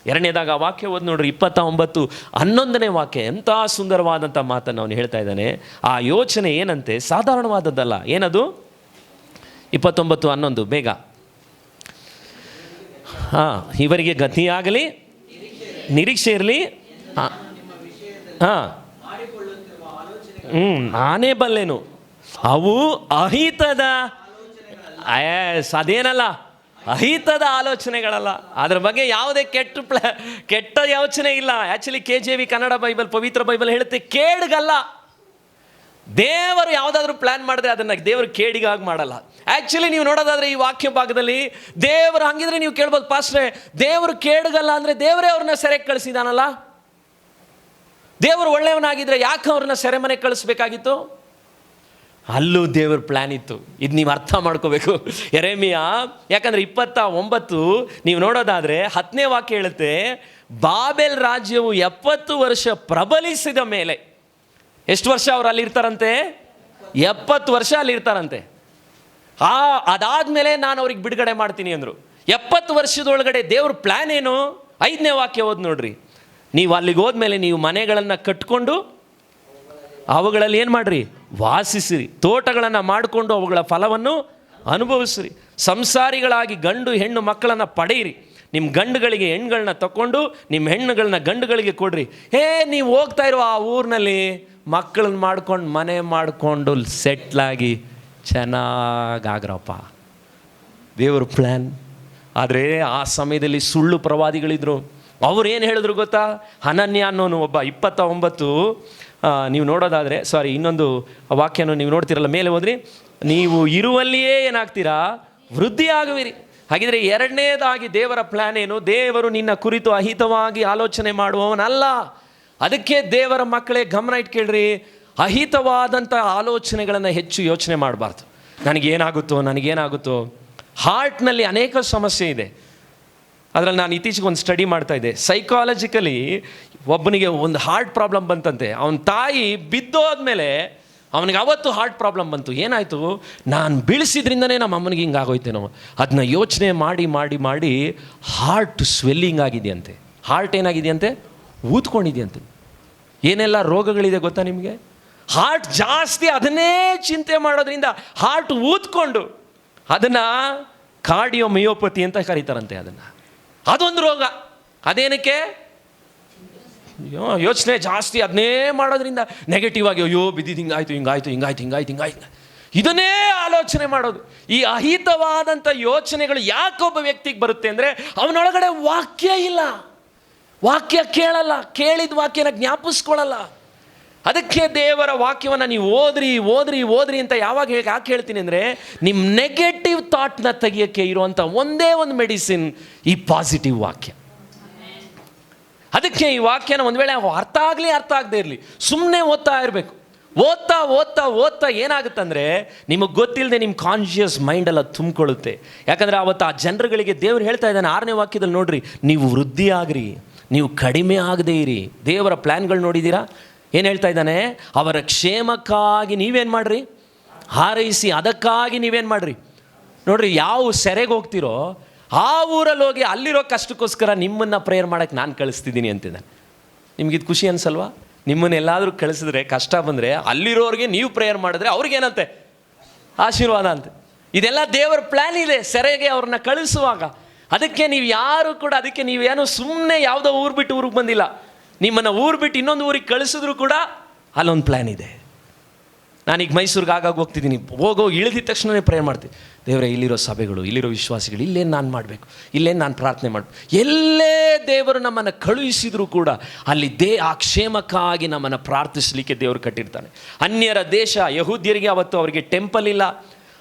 ಎರಡನೇದಾಗ ವಾಕ್ಯ ಓದಿ ನೋಡ್ರಿ, 29:11 ವಾಕ್ಯ. ಎಂಥ ಸುಂದರವಾದಂಥ ಮಾತನ್ನು ಅವನು ಹೇಳ್ತಾ ಇದ್ದಾನೆ. ಆ ಯೋಚನೆ ಏನಂತೆ, ಸಾಧಾರಣವಾದದ್ದಲ್ಲ. ಏನದು? 29:11 ಬೇಗ. ಇವರಿಗೆ ಗತಿಯಾಗಲಿ, ನಿರೀಕ್ಷೆ ಇರಲಿ. ನಾನೇ ಬಲ್ಲೆನು, ಅವು ಅಹಿತದ, ಅದೇನಲ್ಲ, ಅಹಿತದ ಆಲೋಚನೆಗಳಲ್ಲ. ಅದ್ರ ಬಗ್ಗೆ ಯಾವುದೇ ಕೆಟ್ಟ ಯೋಚನೆ ಇಲ್ಲ. ಆ್ಯಕ್ಚುಲಿ KJV ಕನ್ನಡ ಬೈಬಲ್, ಪವಿತ್ರ ಬೈಬಲ್ ಹೇಳುತ್ತೆ ಕೇಡ್ಗಲ್ಲ. ದೇವರು ಯಾವುದಾದ್ರೂ ಪ್ಲ್ಯಾನ್ ಮಾಡಿದ್ರೆ ಅದನ್ನು ದೇವರು ಕೇಡಿಗಾಗಿ ಮಾಡಲ್ಲ. ಆ್ಯಕ್ಚುಲಿ ನೀವು ನೋಡೋದಾದರೆ ಈ ವಾಕ್ಯ ಭಾಗದಲ್ಲಿ ದೇವರು ಹಂಗಿದ್ರೆ ನೀವು ಕೇಳ್ಬೋದು, ಪಾಸ್ಟ್ರೆ ದೇವರು ಕೇಡುಗಲ್ಲ ಅಂದರೆ ದೇವರೇ ಅವ್ರನ್ನ ಸೆರೆಗೆ ಕಳಿಸಿದಾನಲ್ಲ. ದೇವರು ಒಳ್ಳೆಯವನಾಗಿದ್ದರೆ ಯಾಕೆ ಅವ್ರನ್ನ ಸೆರೆಮನೆಗೆ ಕಳಿಸ್ಬೇಕಾಗಿತ್ತು? ಅಲ್ಲೂ ದೇವ್ರ ಪ್ಲ್ಯಾನ್ ಇತ್ತು. ಇದು ನೀವು ಅರ್ಥ ಮಾಡ್ಕೋಬೇಕು. ಯೆರೆಮೀಯ ಯಾಕಂದರೆ 29 ನೀವು ನೋಡೋದಾದರೆ 10ನೇ ವಾಕ್ಯ ಹೇಳುತ್ತೆ, ಬಾಬೆಲ್ ರಾಜ್ಯವು 70 ವರ್ಷ ಪ್ರಬಲಿಸಿದ ಮೇಲೆ. ಎಷ್ಟು ವರ್ಷ ಅವ್ರು ಅಲ್ಲಿರ್ತಾರಂತೆ? 70 ವರ್ಷ ಅಲ್ಲಿರ್ತಾರಂತೆ. ಅದಾದಮೇಲೆ ನಾನು ಅವ್ರಿಗೆ ಬಿಡುಗಡೆ ಮಾಡ್ತೀನಿ ಅಂದರು. 70 ವರ್ಷದೊಳಗಡೆ ದೇವ್ರ ಪ್ಲ್ಯಾನ್ ಏನು? 5ನೇ ವಾಕ್ಯ ಓದಿ ನೋಡ್ರಿ. ನೀವು ಅಲ್ಲಿಗೆ ಹೋದ್ಮೇಲೆ ನೀವು ಮನೆಗಳನ್ನು ಕಟ್ಕೊಂಡು ಅವುಗಳಲ್ಲಿ ಏನು ಮಾಡಿರಿ? ವಾಸಿಸಿರಿ. ತೋಟಗಳನ್ನು ಮಾಡಿಕೊಂಡು ಅವುಗಳ ಫಲವನ್ನು ಅನುಭವಿಸಿರಿ. ಸಂಸಾರಿಗಳಾಗಿ ಗಂಡು ಹೆಣ್ಣು ಮಕ್ಕಳನ್ನು ಪಡೆಯಿರಿ. ನಿಮ್ಮ ಗಂಡುಗಳಿಗೆ ಹೆಣ್ಣುಗಳನ್ನ ತಗೊಂಡು ನಿಮ್ಮ ಹೆಣ್ಣುಗಳನ್ನ ಗಂಡುಗಳಿಗೆ ಕೊಡ್ರಿ. ನೀವು ಹೋಗ್ತಾ ಇರುವ ಆ ಊರಿನಲ್ಲಿ ಮಕ್ಕಳನ್ನ ಮಾಡ್ಕೊಂಡು ಮನೆ ಮಾಡಿಕೊಂಡು ಸೆಟ್ಲಾಗಿ ಚೆನ್ನಾಗಾಗ್ರಪ್ಪ. ದೇವ್ರ ಪ್ಲ್ಯಾನ್. ಆದರೆ ಆ ಸಮಯದಲ್ಲಿ ಸುಳ್ಳು ಪ್ರವಾದಿಗಳಿದ್ರು. ಅವ್ರು ಏನು ಹೇಳಿದ್ರು ಗೊತ್ತಾ? ಹನನ್ಯ ಅನ್ನೋನು ಒಬ್ಬ 29 ನೀವು ನೋಡೋದಾದರೆ, ಇನ್ನೊಂದು ವಾಕ್ಯನೂ ನೀವು ನೋಡ್ತೀರಲ್ಲ, ಮೇಲೆ ಹೋದ್ರಿ, ನೀವು ಇರುವಲ್ಲಿಯೇ ಏನಾಗ್ತೀರಾ? ವೃದ್ಧಿ ಆಗುವಿರಿ. ಹಾಗಿದ್ರೆ ಎರಡನೇದಾಗಿ ದೇವರ ಪ್ಲ್ಯಾನ್ ಏನು? ದೇವರು ನಿನ್ನ ಕುರಿತು ಅಹಿತವಾಗಿ ಆಲೋಚನೆ ಮಾಡುವವನಲ್ಲ. ಅದಕ್ಕೆ ದೇವರ ಮಕ್ಕಳೇ ಗಮನ ಇಟ್ಕೇಳ್ರಿ, ಅಹಿತವಾದಂಥ ಆಲೋಚನೆಗಳನ್ನು ಹೆಚ್ಚು ಯೋಚನೆ ಮಾಡಬಾರ್ದು. ನನಗೇನಾಗುತ್ತೋ. ಹಾರ್ಟ್ನಲ್ಲಿ ಅನೇಕ ಸಮಸ್ಯೆ ಇದೆ. ಅದರಲ್ಲಿ ನಾನು ಇತ್ತೀಚೆಗೆ ಒಂದು ಸ್ಟಡಿ ಮಾಡ್ತಾಯಿದ್ದೆ. ಸೈಕಾಲಜಿಕಲಿ ಒಬ್ಬನಿಗೆ ಒಂದು ಹಾರ್ಟ್ ಪ್ರಾಬ್ಲಮ್ ಬಂತಂತೆ. ಅವನ ತಾಯಿ ಬಿದ್ದೋದ್ಮೇಲೆ ಅವನಿಗೆ ಅವತ್ತು ಹಾರ್ಟ್ ಪ್ರಾಬ್ಲಮ್ ಬಂತು. ಏನಾಯಿತು? ನಾನು ಬೀಳಿಸಿದ್ರಿಂದನೇ ನಮ್ಮ ಅಮ್ಮನಿಗೆ ಹಿಂಗೆ ಆಗೋಯ್ತೇನೋ. ಅದನ್ನ ಯೋಚನೆ ಮಾಡಿ ಮಾಡಿ ಮಾಡಿ ಹಾರ್ಟ್ ಸ್ವೆಲ್ಲಿಂಗ್ ಆಗಿದೆಯಂತೆ. ಹಾರ್ಟ್ ಏನಾಗಿದೆಯಂತೆ? ಊದ್ಕೊಂಡಿದೆಯಂತೆ. ಏನೆಲ್ಲ ರೋಗಗಳಿದೆ ಗೊತ್ತಾ ನಿಮಗೆ? ಹಾರ್ಟ್ ಜಾಸ್ತಿ ಅದನ್ನೇ ಚಿಂತೆ ಮಾಡೋದ್ರಿಂದ ಹಾರ್ಟ್ ಊದ್ಕೊಂಡು ಅದನ್ನು ಕಾರ್ಡಿಯೋಮಯೋಪತಿ ಅಂತ ಕರೀತಾರಂತೆ. ಅದೊಂದು ರೋಗ. ಅದೇನಕ್ಕೆ? ಯೋಚನೆ ಜಾಸ್ತಿ ಅದನ್ನೇ ಮಾಡೋದ್ರಿಂದ ನೆಗೆಟಿವ್ ಆಗಿ, ಅಯ್ಯೋ ಬಿದ್ದಿದ್ದು ಹಿಂಗಾಯ್ತು. ಇದನ್ನೇ ಆಲೋಚನೆ ಮಾಡೋದು. ಈ ಅಹಿತವಾದಂಥ ಯೋಚನೆಗಳು ಯಾಕೊಬ್ಬ ವ್ಯಕ್ತಿಗೆ ಬರುತ್ತೆ ಅಂದರೆ ಅವನೊಳಗಡೆ ವಾಕ್ಯ ಇಲ್ಲ. ವಾಕ್ಯ ಕೇಳಲ್ಲ, ಕೇಳಿದ ವಾಕ್ಯನ ಜ್ಞಾಪಿಸ್ಕೊಳ್ಳಲ್ಲ. ಅದಕ್ಕೆ ದೇವರ ವಾಕ್ಯವನ್ನು ನೀವು ಓದ್ರಿ ಅಂತ ಯಾಕೆ ಹೇಳ್ತೀನಿ ಅಂದರೆ, ನಿಮ್ಮ ನೆಗೆಟಿವ್ ಥಾಟ್ನ ತೆಗಿಯೋಕ್ಕೆ ಇರುವಂಥ ಒಂದೇ ಒಂದು ಮೆಡಿಸಿನ್ ಈ ಪಾಸಿಟಿವ್ ವಾಕ್ಯ. ಅದಕ್ಕೆ ಈ ವಾಕ್ಯನ ಒಂದು ವೇಳೆ ಅರ್ಥ ಆಗದೇ ಇರಲಿ, ಸುಮ್ಮನೆ ಓದ್ತಾ ಇರಬೇಕು. ಓದ್ತಾ ಏನಾಗುತ್ತಂದರೆ ನಿಮಗೆ ಗೊತ್ತಿಲ್ಲದೆ ನಿಮ್ಮ ಕಾನ್ಷಿಯಸ್ ಮೈಂಡೆಲ್ಲ ತುಂಬಿಕೊಳ್ಳುತ್ತೆ. ಯಾಕಂದರೆ ಅವತ್ತು ಆ ಜನರುಗಳಿಗೆ ದೇವರು ಹೇಳ್ತಾ ಇದ್ದಾನೆ 6ನೇ ವಾಕ್ಯದಲ್ಲಿ ನೋಡ್ರಿ, ನೀವು ವೃದ್ಧಿ ಆಗ್ರಿ, ನೀವು ಕಡಿಮೆ ಆಗದೇ ಇರಿ. ದೇವರ ಪ್ಲ್ಯಾನ್ಗಳು ನೋಡಿದ್ದೀರಾ? ಏನು ಹೇಳ್ತಾ ಇದ್ದಾನೆ? ಅವರ ಕ್ಷೇಮಕ್ಕಾಗಿ ನೀವೇನು ಮಾಡಿರಿ? ಹಾರೈಸಿ. ಅದಕ್ಕಾಗಿ ನೀವೇನು ಮಾಡಿರಿ? ನೋಡ್ರಿ, ಯಾವ ಸೆರೆಗೆ ಹೋಗ್ತಿರೋ ಆ ಊರಲ್ಲಿ ಹೋಗಿ ಅಲ್ಲಿರೋ ಕಷ್ಟಕ್ಕೋಸ್ಕರ ನಿಮ್ಮನ್ನು ಪ್ರೇಯರ್ ಮಾಡೋಕ್ಕೆ ನಾನು ಕಳಿಸ್ತಿದ್ದೀನಿ ಅಂತಿದ್ದಾನೆ. ನಿಮಗಿದು ಖುಷಿ ಅನ್ಸಲ್ವಾ? ನಿಮ್ಮನ್ನು ಎಲ್ಲಾದರೂ ಕಳಿಸಿದ್ರೆ, ಕಷ್ಟ ಬಂದರೆ ಅಲ್ಲಿರೋರಿಗೆ ನೀವು ಪ್ರೇಯರ್ ಮಾಡಿದ್ರೆ ಅವ್ರಿಗೇನಂತೆ? ಆಶೀರ್ವಾದ ಅಂತೆ. ಇದೆಲ್ಲ ದೇವರ ಪ್ಲ್ಯಾನ್ ಇದೆ ಸೆರೆಗೆ ಅವ್ರನ್ನ ಕಳಿಸುವಾಗ. ಅದಕ್ಕೆ ನೀವು ಯಾರು ಕೂಡ, ಅದಕ್ಕೆ ನೀವೇನೋ ಸುಮ್ಮನೆ ಯಾವುದೋ ಊರು ಬಿಟ್ಟು ಊರಿಗೆ ಬಂದಿಲ್ಲ. ನಿಮ್ಮನ್ನು ಊರು ಬಿಟ್ಟು ಇನ್ನೊಂದು ಊರಿಗೆ ಕಳಿಸಿದ್ರು ಕೂಡ ಅಲ್ಲೊಂದು ಪ್ಲ್ಯಾನ್ ಇದೆ. ನಾನೀಗ ಮೈಸೂರಿಗೆ ಆಗಾಗ ಹೋಗ್ತಿದ್ದೀನಿ. ಇಳಿದಿದ ತಕ್ಷಣವೇ ಪ್ರೇಯರ್ ಮಾಡ್ತೀನಿ, ದೇವರೇ ಇಲ್ಲಿರೋ ಸಭೆಗಳು, ಇಲ್ಲಿರೋ ವಿಶ್ವಾಸಿಗಳು, ಇಲ್ಲೇನು ನಾನು ಮಾಡಬೇಕು, ಇಲ್ಲೇನು ನಾನು ಪ್ರಾರ್ಥನೆ ಮಾಡಬೇಕು. ಎಲ್ಲೇ ದೇವರು ನಮ್ಮನ್ನು ಕಳುಹಿಸಿದರೂ ಕೂಡ ಅಲ್ಲಿ ಆ ಕ್ಷೇಮಕ್ಕಾಗಿ ನಮ್ಮನ್ನು ಪ್ರಾರ್ಥಿಸಲಿಕ್ಕೆ ದೇವರು ಕಟ್ಟಿರ್ತಾನೆ. ಅನ್ಯರ ದೇಶ, ಯಹೂದ್ಯರಿಗೆ ಅವತ್ತು ಅವರಿಗೆ ಟೆಂಪಲ್ ಇಲ್ಲ,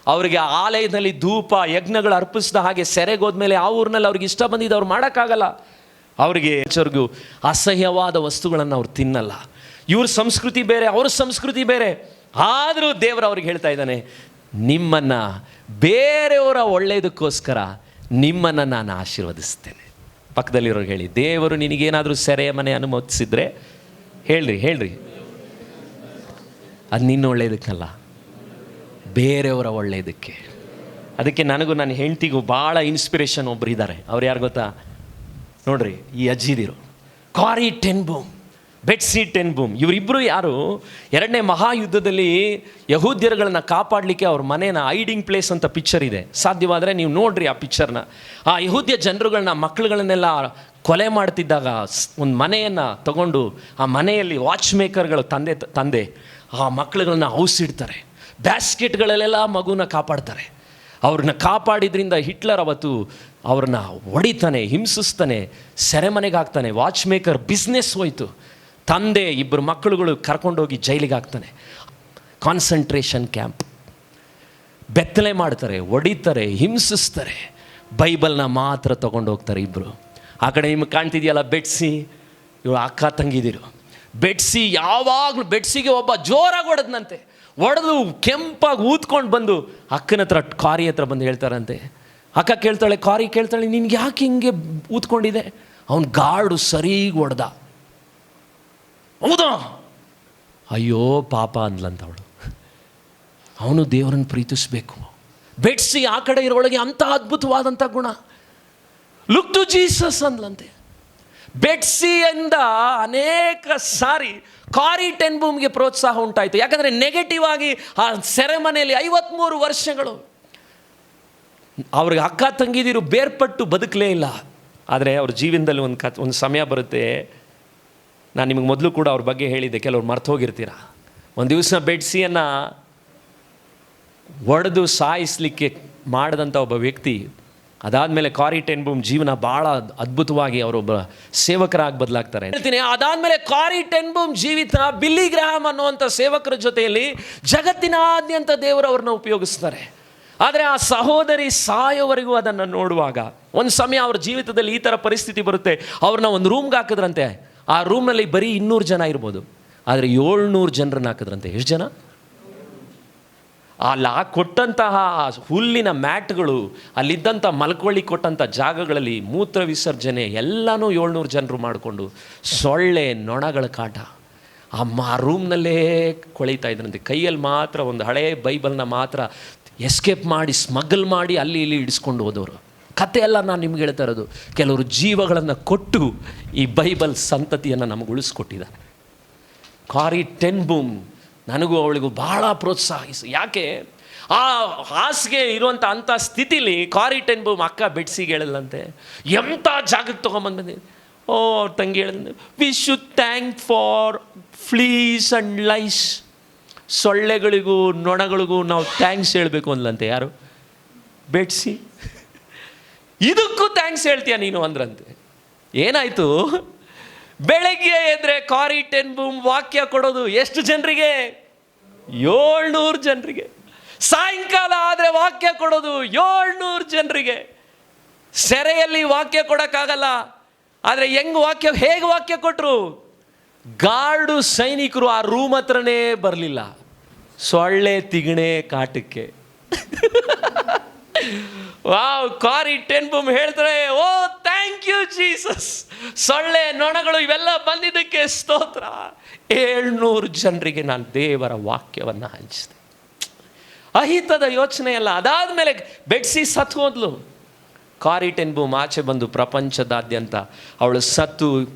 ಅವರಿಗೆ ಆಲಯದಲ್ಲಿ ಧೂಪ ಯಜ್ಞಗಳು ಅರ್ಪಿಸಿದ ಹಾಗೆ ಸೆರೆಗೆ ಹೋದ್ಮೇಲೆ ಆ ಊರಿನಲ್ಲಿ ಅವ್ರಿಗೆ ಇಷ್ಟ ಬಂದಿದ್ದು ಅವ್ರು ಮಾಡೋಕ್ಕಾಗಲ್ಲ. ಅವರಿಗೆ ಅಸಹ್ಯವಾದ ವಸ್ತುಗಳನ್ನು ಅವ್ರು ತಿನ್ನಲ್ಲ. ಇವ್ರ ಸಂಸ್ಕೃತಿ ಬೇರೆ, ಅವ್ರ ಸಂಸ್ಕೃತಿ ಬೇರೆ. ಆದರೂ ದೇವರು ಅವ್ರಿಗೆ ಹೇಳ್ತಾ ಇದ್ದಾನೆ, ನಿಮ್ಮನ್ನು ಬೇರೆಯವರ ಒಳ್ಳೆಯದಕ್ಕೋಸ್ಕರ ನಿಮ್ಮನ್ನು ನಾನು ಆಶೀರ್ವದಿಸ್ತೇನೆ. ಪಕ್ಕದಲ್ಲಿರೋರಿಗೆ ಹೇಳಿ, ದೇವರು ನಿನಗೇನಾದರೂ ಸೆರೆಯ ಮನೆ ಅನುಮತಿಸಿದ್ರೆ ಹೇಳ್ರಿ, ಅದು ನಿನ್ನ ಒಳ್ಳೆಯದಕ್ಕಲ್ಲ, ಬೇರೆಯವರ ಒಳ್ಳೆಯದಕ್ಕೆ. ಅದಕ್ಕೆ ನನಗೂ ನನ್ನ ಹೆಂಡತಿಗೂ ಭಾಳ ಇನ್ಸ್ಪಿರೇಷನ್ ಒಬ್ಬರು ಇದ್ದಾರೆ. ಅವ್ರು ಯಾರು ಗೊತ್ತಾ? ನೋಡ್ರಿ ಈ ಅಜ್ಜಿದಿರು, ಕಾರಿ ಟೆನ್ ಬೂಮ್, ಬೆಟ್ಸಿ ಟೆನ್ ಬೂಮ್. ಇವರಿಬ್ಬರು ಯಾರು? ಎರಡನೇ ಮಹಾಯುದ್ಧದಲ್ಲಿ ಯಹೂದ್ಯರುಗಳನ್ನ ಕಾಪಾಡಲಿಕ್ಕೆ ಅವ್ರ ಮನೇನ ಹೈಡಿಂಗ್ ಪ್ಲೇಸ್ ಅಂತ ಪಿಕ್ಚರ್ ಇದೆ, ಸಾಧ್ಯವಾದರೆ ನೀವು ನೋಡ್ರಿ ಆ ಪಿಕ್ಚರ್ನ. ಆ ಯಹೂದ್ಯ ಜನರುಗಳನ್ನ, ಮಕ್ಕಳುಗಳನ್ನೆಲ್ಲ ಕೊಲೆ ಮಾಡ್ತಿದ್ದಾಗ ಒಂದು ಮನೆಯನ್ನು ತಗೊಂಡು ಆ ಮನೆಯಲ್ಲಿ ವಾಚ್ ಮೇಕರ್ಗಳು ತಂದೆ ಆ ಮಕ್ಕಳುಗಳನ್ನ ಔಸಿಡ್ತಾರೆ, ಬ್ಯಾಸ್ಕೆಟ್ಗಳಲ್ಲೆಲ್ಲ ಮಗುನ ಕಾಪಾಡ್ತಾರೆ. ಅವ್ರನ್ನ ಕಾಪಾಡಿದ್ರಿಂದ ಹಿಟ್ಲರ್ ಅವತ್ತು ಅವ್ರನ್ನ ಹೊಡಿತಾನೆ, ಹಿಂಸಿಸ್ತಾನೆ, ಸೆರೆಮನೆಗೆ ಹಾಕ್ತಾನೆ. ವಾಚ್ ಮೇಕರ್ ಬಿಸ್ನೆಸ್ ಹೋಯ್ತು. ತಂದೆ ಇಬ್ಬರು ಮಕ್ಕಳುಗಳು ಕರ್ಕೊಂಡೋಗಿ ಜೈಲಿಗೆ ಹಾಕ್ತಾನೆ. ಕಾನ್ಸಂಟ್ರೇಷನ್ ಕ್ಯಾಂಪ್, ಬೆತ್ತಲೆ ಮಾಡ್ತಾರೆ, ಹೊಡಿತಾರೆ, ಹಿಂಸಿಸ್ತಾರೆ. ಬೈಬಲ್ನ ಮಾತ್ರ ತೊಗೊಂಡು ಹೋಗ್ತಾರೆ ಇಬ್ಬರು. ಆ ಕಡೆ ನಿಮಗೆ ಕಾಣ್ತಿದೆಯಲ್ಲ ಬೆಟ್ಸಿ, ಇವಳು ಅಕ್ಕ ತಂಗಿದಿರು. ಬೆಟ್ಸಿ ಯಾವಾಗಲೂ, ಬೆಟ್ಸಿಗೆ ಒಬ್ಬ ಜೋರಾಗಿ ಹೊಡೆದ್ನಂತೆ, ಹೊಡೆದು ಕೆಂಪಾಗಿ ಊದ್ಕೊಂಡು ಬಂದು ಅಕ್ಕನ ಹತ್ರ, ಕಾರಿ ಹತ್ರ ಬಂದು ಹೇಳ್ತಾರಂತೆ. ಅಕ್ಕ ಕೇಳ್ತಾಳೆ, ಕಾರಿ ಕೇಳ್ತಾಳೆ, ನಿನ್ಗೆ ಯಾಕೆ ಹಿಂಗೆ ಊದ್ಕೊಂಡಿದೆ? ಅವನು ಗಾರ್ಡು ಸರಿಗೆ ಹೊಡೆದ. ಹೌದಾ? ಅಯ್ಯೋ ಪಾಪ ಅಂದ್ಲಂತ ಅವಳು. ಅವನು ದೇವರನ್ನು ಪ್ರೀತಿಸಬೇಕು. ಬೆಟ್ಸಿ ಆ ಕಡೆ ಇರೋಳಗೆ ಅಂಥ ಅದ್ಭುತವಾದಂಥ ಗುಣ. ಲುಕ್ ಟು ಜೀಸಸ್ ಅಂದ್ಲಂತೆ. ಬೆಟ್ಸಿಯಿಂದ ಅನೇಕ ಸಾರಿ ಕಾರಿ ಟೆನ್ ಬೂಮ್ಗೆ ಪ್ರೋತ್ಸಾಹ ಉಂಟಾಯಿತು. ಯಾಕಂದರೆ ನೆಗೆಟಿವ್ ಆಗಿ ಆ ಸೆರೆಮನೆಯಲ್ಲಿ 53 ವರ್ಷಗಳು ಅವ್ರಿಗೆ ಅಕ್ಕ ತಂಗಿದಿರು ಬೇರ್ಪಟ್ಟು ಬದುಕಲೇ ಇಲ್ಲ. ಆದರೆ ಅವ್ರ ಜೀವನದಲ್ಲಿ ಒಂದು ಸಮಯ ಬರುತ್ತೆ. ನಾನು ನಿಮಗೆ ಮೊದಲು ಕೂಡ ಅವ್ರ ಬಗ್ಗೆ ಹೇಳಿದ್ದೆ, ಕೆಲವ್ರು ಮರ್ತು ಹೋಗಿರ್ತೀರ. ಒಂದು ದಿವಸ ಬೆಟ್ಸಿಯನ್ನು ಒಡೆದು ಸಾಯಿಸಲಿಕ್ಕೆ ಮಾಡಿದಂಥ ಒಬ್ಬ ವ್ಯಕ್ತಿ, ಅದಾದಮೇಲೆ ಕಾರಿ ಟೆನ್ ಬೂಮ್ ಜೀವನ ಭಾಳ ಅದ್ಭುತವಾಗಿ ಅವರೊಬ್ಬ ಸೇವಕರಾಗಿ ಬದಲಾಗ್ತಾರೆ. ಹೇಳ್ತೀನಿ, ಅದಾದಮೇಲೆ ಕಾರಿ ಟೆನ್ ಬೂಮ್ ಜೀವಿತ ಬಿಲ್ಲಿ ಗ್ರಹಾಮ್ ಅನ್ನುವಂಥ ಸೇವಕರ ಜೊತೆಯಲ್ಲಿ ಜಗತ್ತಿನಾದ್ಯಂತ ದೇವರು ಅವ್ರನ್ನ ಉಪಯೋಗಿಸ್ತಾರೆ. ಆದರೆ ಆ ಸಹೋದರಿ ಸಾಯೋವರೆಗೂ ಅದನ್ನು ನೋಡುವಾಗ ಒಂದು ಸಮಯ ಅವ್ರ ಜೀವಿತದಲ್ಲಿ ಈ ಥರ ಪರಿಸ್ಥಿತಿ ಬರುತ್ತೆ. ಅವ್ರನ್ನ ಒಂದು ರೂಮ್ಗೆ ಹಾಕಿದ್ರಂತೆ. ಆ ರೂಮ್ನಲ್ಲಿ ಬರೀ 200 ಜನ ಇರ್ಬೋದು, ಆದರೆ 700 ಜನರನ್ನ ಹಾಕಿದ್ರಂತೆ. ಎಷ್ಟು ಜನ? ಅಲ್ಲಿ ಕೊಟ್ಟಂತಹ ಹುಲ್ಲಿನ ಮ್ಯಾಟ್ಗಳು, ಅಲ್ಲಿದ್ದಂಥ ಮಲ್ಕೊಳ್ಳಿ ಕೊಟ್ಟಂಥ ಜಾಗಗಳಲ್ಲಿ ಮೂತ್ರ ವಿಸರ್ಜನೆ ಎಲ್ಲನೂ 700 ಜನರು ಮಾಡಿಕೊಂಡು, ಸೊಳ್ಳೆ ನೊಣಗಳ ಕಾಟ ಆ ರೂಮ್ನಲ್ಲೇ ಕೊಳೀತಾ ಇದ್ರಂತೆ. ಕೈಯಲ್ಲಿ ಮಾತ್ರ ಒಂದು ಹಳೇ ಬೈಬಲ್ನ ಮಾತ್ರ ಎಸ್ಕೇಪ್ ಮಾಡಿ, ಸ್ಮಗಲ್ ಮಾಡಿ ಅಲ್ಲಿ ಇಲ್ಲಿ ಇಡಿಸ್ಕೊಂಡು ಹೋದವರು. ಕತೆ ಎಲ್ಲ ನಾನು ನಿಮ್ಗೆ ಹೇಳ್ತಾ ಇರೋದು. ಕೆಲವರು ಜೀವಗಳನ್ನು ಕೊಟ್ಟು ಈ ಬೈಬಲ್ ಸಂತತಿಯನ್ನು ನಮಗೆ ಉಳಿಸ್ಕೊಟ್ಟಿದ್ದಾರೆ. ಕಾರಿ ಟೆನ್ ಬೂಮ್ ನನಗೂ ಅವಳಿಗೂ ಭಾಳ ಪ್ರೋತ್ಸಾಹಿಸು. ಯಾಕೆ? ಆ ಹಾಸಿಗೆ ಇರುವಂಥ ಅಂಥ ಸ್ಥಿತಿಲಿ ಕಾರಿ ಟೆನ್ ಬೂಮ್ ಅಕ್ಕ ಬೆಟ್ಸಿಗೆ ಹೇಳಲ್ಲಂತೆ, ಎಂಥ ಜಾಗಕ್ಕೆ ತೊಗೊಂಬಂದಿದೆ. ಅವ್ರ ತಂಗಿ ಹೇಳಿದ್ರೆ, we should thank for fleas and lice. ಸೊಳ್ಳೆಗಳಿಗೂ ನೊಣಗಳಿಗೂ ನಾವು ಥ್ಯಾಂಕ್ಸ್ ಹೇಳಬೇಕು ಅಂದ್ಲಂತೆ. ಯಾರು? ಬೆಟ್ಸಿ. ಇದಕ್ಕೂ ಥ್ಯಾಂಕ್ಸ್ ಹೇಳ್ತೀಯ ನೀನು ಅಂದ್ರಂತೆ. ಏನಾಯಿತು? ಬೆಳಗ್ಗೆ ಎದ್ರೆ ಕಾರಿ ಟೆನ್ ಬೂಮ್ ವಾಕ್ಯ ಕೊಡೋದು ಎಷ್ಟು ಜನರಿಗೆ? 700 ಜನರಿಗೆ. ಸಾಯಂಕಾಲ ಆದರೆ ವಾಕ್ಯ ಕೊಡೋದು 700 ಜನರಿಗೆ. ಸೆರೆಯಲ್ಲಿ ವಾಕ್ಯ ಕೊಡೋಕ್ಕಾಗಲ್ಲ, ಆದರೆ ಹೇಗೆ ವಾಕ್ಯ ಕೊಟ್ಟರು? ಗಾರ್ಡು ಸೈನಿಕರು ಆ ರೂಮ್ ಹತ್ರನೇ ಬರಲಿಲ್ಲ, ಸೊಳ್ಳೆ ತಿಗಣೆ ಕಾಟಕ್ಕೆ. ವಾವ್! ಕಾರಿ ಟೆನ್ ಬೂಮ್ ಹೇಳ್ತಾರೆ, ಓ ಥ್ಯಾಂಕ್ ಯು ಜೀಸಸ್, ಸೊಳ್ಳೆ ನೊಣಗಳು ಇವೆಲ್ಲ ಬಂದಿದ್ದಕ್ಕೆ ಸ್ತೋತ್ರ. 700 ಜನರಿಗೆ ನಾನು ದೇವರ ವಾಕ್ಯವನ್ನು ಹಂಚಿದೆ. ಅಹಿತದ ಯೋಚನೆ ಅಲ್ಲ. ಅದಾದಮೇಲೆ ಬೆಟ್ಸಿ ಸತ್ತು ಹೋದ್ಲು. ಕಾರಿ ಟೆನ್ ಬೂಮ್ ಆಚೆ ಬಂದು ಪ್ರಪಂಚದಾದ್ಯಂತ ಅವಳು ಸತ್ತು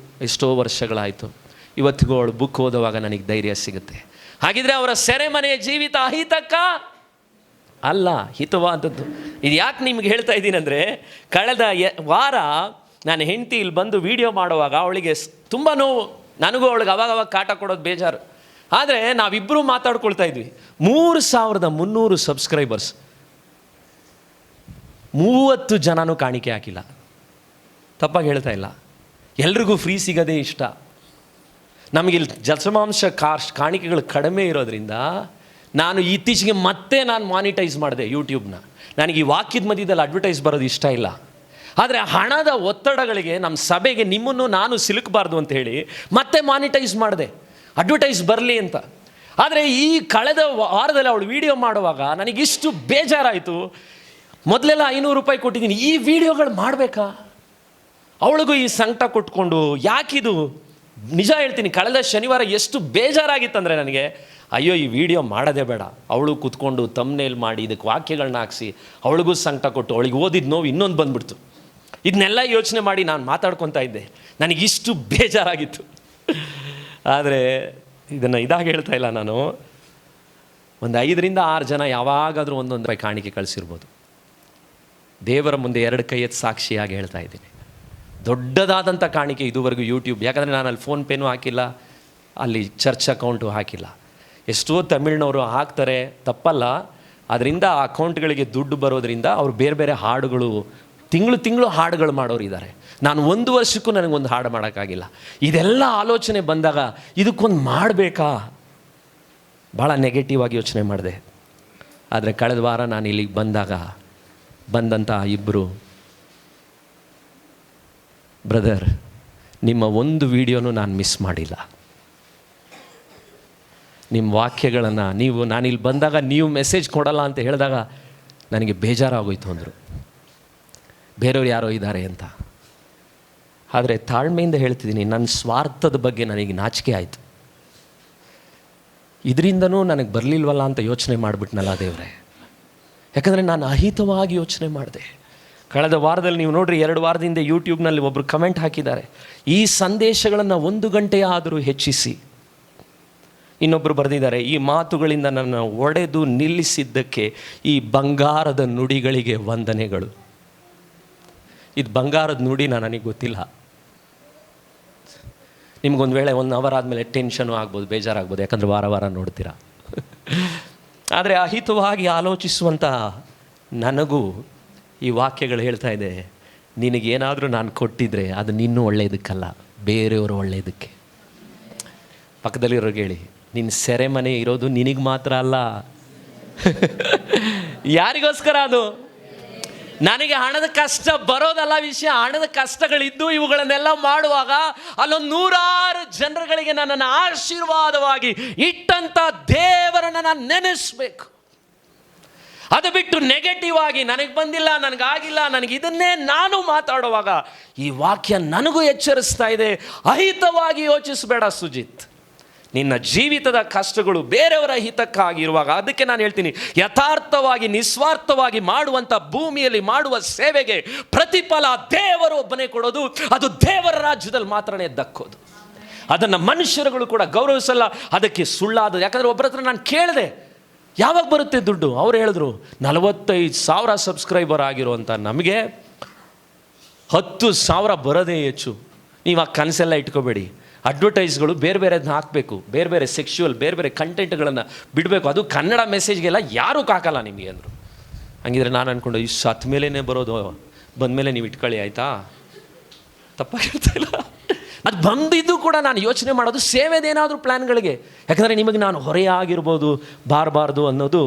ಎಷ್ಟೋ ವರ್ಷಗಳಾಯಿತು. ಇವತ್ತಿಗೂ ಅವಳು ಬುಕ್ ಓದುವಾಗ ನನಗೆ ಧೈರ್ಯ ಸಿಗುತ್ತೆ. ಹಾಗಿದ್ರೆ ಅವರ ಸೆರೆಮನೆಯ ಜೀವಿತ ಅಹಿತಕ್ಕ ಅಲ್ಲ, ಹಿತವಾದದ್ದು. ಇದು ಯಾಕೆ ನಿಮ್ಗೆ ಹೇಳ್ತಾ ಇದ್ದೀನಿ ಅಂದರೆ, ಕಳೆದ ವಾರ ನಾನು ಹೆಂಡತಿ ಇಲ್ಲಿ ಬಂದು ವಿಡಿಯೋ ಮಾಡುವಾಗ ಅವಳಿಗೆ ತುಂಬ ನೋವು. ನನಗೂ ಅವಳಿಗೆ ಅವಾಗವಾಗ ಕಾಟ ಕೊಡೋದು ಬೇಜಾರು. ಆದರೆ ನಾವಿಬ್ಬರೂ ಮಾತಾಡ್ಕೊಳ್ತಾ ಇದ್ವಿ. 3300 ಸಬ್ಸ್ಕ್ರೈಬರ್ಸ್, 30 ಜನನೂ ಕಾಣಿಕೆ ಹಾಕಿಲ್ಲ. ತಪ್ಪಾಗಿ ಹೇಳ್ತಾ ಇಲ್ಲ. ಎಲ್ರಿಗೂ ಫ್ರೀ ಸಿಗೋದೇ ಇಷ್ಟ. ನಮಗಿಲ್ಲಿ ದಶಮಾಂಶ ಕಾಣಿಕೆಗಳು ಕಡಿಮೆ ಇರೋದ್ರಿಂದ ನಾನು ಇತ್ತೀಚೆಗೆ ಮತ್ತೆ ಮಾನಿಟೈಸ್ ಮಾಡಿದೆ ಯೂಟ್ಯೂಬ್ನ. ನನಗೆ ಈ ವಾಕ್ಯದ ಮಧ್ಯದಲ್ಲಿ ಅಡ್ವರ್ಟೈಸ್ ಬರೋದು ಇಷ್ಟ ಇಲ್ಲ. ಆದರೆ ಹಣದ ಒತ್ತಡಗಳಿಗೆ ನಮ್ಮ ಸಭೆಗೆ ನಿಮ್ಮನ್ನು ನಾನು ಸಿಲುಕಬಾರ್ದು ಅಂತ ಹೇಳಿ ಮತ್ತೆ ಮಾನಿಟೈಸ್ ಮಾಡಿದೆ, ಅಡ್ವರ್ಟೈಸ್ ಬರಲಿ ಅಂತ. ಆದರೆ ಈ ಕಳೆದ ವಾರದಲ್ಲಿ ಅವಳು ವಿಡಿಯೋ ಮಾಡುವಾಗ ನನಗಿಷ್ಟು ಬೇಜಾರಾಯಿತು. ಮೊದಲೆಲ್ಲ 500 ರೂಪಾಯಿ ಕೊಟ್ಟಿದ್ದೀನಿ, ಈ ವಿಡಿಯೋಗಳು ಮಾಡಬೇಕಾ? ಅವಳಿಗೂ ಈ ಸಂಕಟ ಕೊಟ್ಕೊಂಡು ಯಾಕಿದು? ನಿಜ ಹೇಳ್ತೀನಿ, ಕಳೆದ ಶನಿವಾರ ಎಷ್ಟು ಬೇಜಾರಾಗಿತ್ತಂದರೆ ನನಗೆ, ಅಯ್ಯೋ ಈ ವಿಡಿಯೋ ಮಾಡೋದೇ ಬೇಡ. ಅವಳು ಕೂತ್ಕೊಂಡು ತಮ್ನೇಲ್ ಮಾಡಿ ಇದಕ್ಕೆ ವಾಕ್ಯಗಳನ್ನ ಹಾಕ್ಸಿ ಅವಳಿಗೂ ಸಂಕಟ ಕೊಟ್ಟು ಅವಳಿಗೆ ಓದಿದ ನೋವು ಇನ್ನೊಂದು ಬಂದ್ಬಿಡ್ತು. ಇದನ್ನೆಲ್ಲ ಯೋಚನೆ ಮಾಡಿ ನಾನು ಮಾತಾಡ್ಕೊತಾ ಇದ್ದೆ. ನನಗಿಷ್ಟು ಬೇಜಾರಾಗಿತ್ತು. ಆದರೆ ಇದನ್ನು ಇದಾಗಿ ಹೇಳ್ತಾ ಇಲ್ಲ ನಾನು. ಒಂದು 5ರಿಂದ 6 ಜನ ಯಾವಾಗಾದರೂ ಒಂದೊಂದು ರೂಪಾಯಿ ಕಾಣಿಕೆ ಕಳಿಸಿರ್ಬೋದು. ದೇವರ ಮುಂದೆ 2 ಕೈ ಎತ್ತಿ ಸಾಕ್ಷಿಯಾಗಿ ಹೇಳ್ತಾ ಇದ್ದೀನಿ, ದೊಡ್ಡದಾದಂಥ ಕಾಣಿಕೆ ಇದುವರೆಗೂ ಯೂಟ್ಯೂಬ್, ಯಾಕಂದರೆ ನಾನು ಅಲ್ಲಿ ಫೋನ್ಪೇನೂ ಹಾಕಿಲ್ಲ, ಅಲ್ಲಿ ಚರ್ಚ್ ಅಕೌಂಟು ಹಾಕಿಲ್ಲ. ಎಷ್ಟೋ ತಮಿಳ್ನವರು ಹಾಕ್ತಾರೆ, ತಪ್ಪಲ್ಲ. ಅದರಿಂದ ಆ ಅಕೌಂಟ್ಗಳಿಗೆ ದುಡ್ಡು ಬರೋದ್ರಿಂದ ಅವರು ಬೇರೆ ಬೇರೆ ಹಾಡುಗಳು ತಿಂಗಳು ಹಾಡುಗಳು ಮಾಡೋರು ಇದ್ದಾರೆ. ನಾನು 1 ವರ್ಷಕ್ಕೂ ನನಗೊಂದು ಹಾಡು ಮಾಡೋಕ್ಕಾಗಿಲ್ಲ. ಇದೆಲ್ಲ ಆಲೋಚನೆ ಬಂದಾಗ ಇದಕ್ಕೊಂದು ಮಾಡಬೇಕಾ, ಭಾಳ ನೆಗೆಟಿವ್ ಆಗಿ ಯೋಚನೆ ಮಾಡಿದೆ. ಆದರೆ ಕಳೆದ ವಾರ ನಾನು ಇಲ್ಲಿಗೆ ಬಂದಂಥ 2 ಬ್ರದರ್, ನಿಮ್ಮ ಒಂದು ವಿಡಿಯೋನೂ ನಾನು ಮಿಸ್ ಮಾಡಿಲ್ಲ. ನಿಮ್ಮ ವಾಕ್ಯಗಳನ್ನು ನಾನಿಲ್ಲಿ ಬಂದಾಗ ನೀವು ಮೆಸೇಜ್ ಕೊಡಲ್ಲ ಅಂತ ಹೇಳಿದಾಗ ನನಗೆ ಬೇಜಾರಾಗೋಯ್ತು ಅಂದರು, ಬೇರೆಯವ್ರು ಯಾರೋ ಇದ್ದಾರೆ ಅಂತ. ಆದರೆ ತಾಳ್ಮೆಯಿಂದ ಹೇಳ್ತಿದ್ದೀನಿ, ನನ್ನ ಸ್ವಾರ್ಥದ ಬಗ್ಗೆ ನನಗೆ ನಾಚಿಕೆ ಆಯಿತು. ಇದರಿಂದನೂ ನನಗೆ ಬರಲಿಲ್ವಲ್ಲ ಅಂತ ಯೋಚನೆ ಮಾಡಿಬಿಟ್ನಲ್ಲ ದೇವರೇ. ಯಾಕಂದರೆ ನಾನು ಅಹಿತವಾಗಿ ಯೋಚನೆ ಮಾಡಿದೆ. ಕಳೆದ ವಾರದಲ್ಲಿ ನೀವು ನೋಡ್ರಿ, 2 ವಾರದಿಂದ ಯೂಟ್ಯೂಬ್ನಲ್ಲಿ ಒಬ್ಬರು ಕಮೆಂಟ್ ಹಾಕಿದ್ದಾರೆ, ಈ ಸಂದೇಶಗಳನ್ನು 1 ಗಂಟೆಯಾದರೂ ಹೆಚ್ಚಿಸಿ. ಇನ್ನೊಬ್ಬರು ಬರೆದಿದ್ದಾರೆ, ಈ ಮಾತುಗಳಿಂದ ನನ್ನ ಒಡೆದು ನಿಲ್ಲಿಸಿದ್ದಕ್ಕೆ ಈ ಬಂಗಾರದ ನುಡಿಗಳಿಗೆ ವಂದನೆಗಳು. ಇದು ಬಂಗಾರದ ನುಡಿನ ನನಗೆ ಗೊತ್ತಿಲ್ಲ. ನಿಮ್ಗೊಂದು ವೇಳೆ 1 ಅವರ್ ಆದಮೇಲೆ ಟೆನ್ಷನು ಆಗ್ಬೋದು, ಬೇಜಾರಾಗ್ಬೋದು, ಯಾಕಂದರೆ ವಾರ ನೋಡ್ತೀರಾ. ಆದರೆ ಅಹಿತವಾಗಿ ಆಲೋಚಿಸುವಂಥ ನನಗೂ ಈ ವಾಕ್ಯಗಳು ಹೇಳ್ತಾ ಇದೆ, ನಿನಗೇನಾದರೂ ನಾನು ಕೊಟ್ಟಿದ್ರೆ ಅದು ನಿನ್ನೂ ಒಳ್ಳೆಯದಕ್ಕಲ್ಲ, ಬೇರೆಯವರು ಒಳ್ಳೆಯದಕ್ಕೆ. ಪಕ್ಕದಲ್ಲಿರೋರಿಗೆ ಹೇಳಿ, ನಿನ್ನ ಸೆರೆಮನೆ ಇರೋದು ನಿನಗೆ ಮಾತ್ರ ಅಲ್ಲ. ಯಾರಿಗೋಸ್ಕರ ಅದು? ನನಗೆ ಹಣದ ಕಷ್ಟ ಬರೋದಲ್ಲ ವಿಷಯ. ಹಣದ ಕಷ್ಟಗಳಿದ್ದು ಇವುಗಳನ್ನೆಲ್ಲ ಮಾಡುವಾಗ ಅಲ್ಲೊಂದು 100 ಜನರುಗಳಿಗೆ ನನ್ನನ್ನು ಆಶೀರ್ವಾದವಾಗಿ ಇಟ್ಟಂಥ ದೇವರನ್ನು ನಾನು ನೆನೆಸ್ಬೇಕು. ಅದು ಬಿಟ್ಟು ನೆಗೆಟಿವ್ ಆಗಿ ನನಗೆ ಬಂದಿಲ್ಲ, ನನಗಾಗಿಲ್ಲ, ನನಗಿದನ್ನೇ ನಾನು ಮಾತಾಡುವಾಗ ಈ ವಾಕ್ಯ ನನಗೂ ಎಚ್ಚರಿಸ್ತಾ ಇದೆ, ಅಹಿತವಾಗಿ ಯೋಚಿಸಬೇಡ ಸುಜಿತ್. ನಿನ್ನ ಜೀವಿತದ ಕಷ್ಟಗಳು ಬೇರೆಯವರ ಹಿತಕ್ಕಾಗಿರುವಾಗ, ಅದಕ್ಕೆ ನಾನು ಹೇಳ್ತೀನಿ, ಯಥಾರ್ಥವಾಗಿ ನಿಸ್ವಾರ್ಥವಾಗಿ ಮಾಡುವಂಥ ಭೂಮಿಯಲ್ಲಿ ಮಾಡುವ ಸೇವೆಗೆ ಪ್ರತಿಫಲ ದೇವರು ಒಬ್ಬನೇ ಕೊಡೋದು. ಅದು ದೇವರ ರಾಜ್ಯದಲ್ಲಿ ಮಾತ್ರನೇ ದಕ್ಕೋದು. ಅದನ್ನು ಮನುಷ್ಯರುಗಳು ಕೂಡ ಗೌರವಿಸಲ್ಲ. ಅದಕ್ಕೆ ಸುಳ್ಳಾದ, ಯಾಕಂದರೆ ಒಬ್ಬರ ಹತ್ರ ನಾನು ಕೇಳಿದೆ, ಯಾವಾಗ ಬರುತ್ತೆ ದುಡ್ಡು? ಅವ್ರು ಹೇಳಿದ್ರು 45,000 ಸಬ್ಸ್ಕ್ರೈಬರ್ ಆಗಿರುವಂಥ ನಮಗೆ 10,000 ಬರೋದೇ ಹೆಚ್ಚು. ನೀವು ಆ ಕನಸೆಲ್ಲ ಇಟ್ಕೋಬೇಡಿ. ಅಡ್ವರ್ಟೈಸ್ಗಳು ಬೇರೆದನ್ನ ಹಾಕಬೇಕು, ಬೇರೆ ಸೆಕ್ಶುವಲ್ ಬೇರೆ ಕಂಟೆಂಟ್ಗಳನ್ನು ಬಿಡಬೇಕು. ಅದು ಕನ್ನಡ ಮೆಸೇಜ್ಗೆಲ್ಲ ಯಾರೂ ಹಾಕಲ್ಲ ನಿಮಗೆ ಅಂದರು. ಹಂಗಿದ್ರೆ ನಾನು ಅಂದ್ಕೊಂಡು ಇಷ್ಟು ಸತ್ತ ಮೇಲೇ ಬರೋದು, ಬಂದಮೇಲೆ ನೀವು ಇಟ್ಕೊಳ್ಳಿ, ಆಯಿತಾ? ತಪ್ಪಾಗಿ ಹೇಳ್ತಾ ಇಲ್ಲ. ಅದು ಬಂದಿದ್ದು ಕೂಡ ನಾನು ಯೋಚನೆ ಮಾಡೋದು ಸೇವೆದೇನಾದರೂ ಪ್ಲ್ಯಾನ್ಗಳಿಗೆ. ಯಾಕಂದರೆ ನಿಮಗೆ ನಾನು ಹೊರೆಯಾಗಿರ್ಬೋದು, ಬಾರಬಾರ್ದು ಅನ್ನೋದು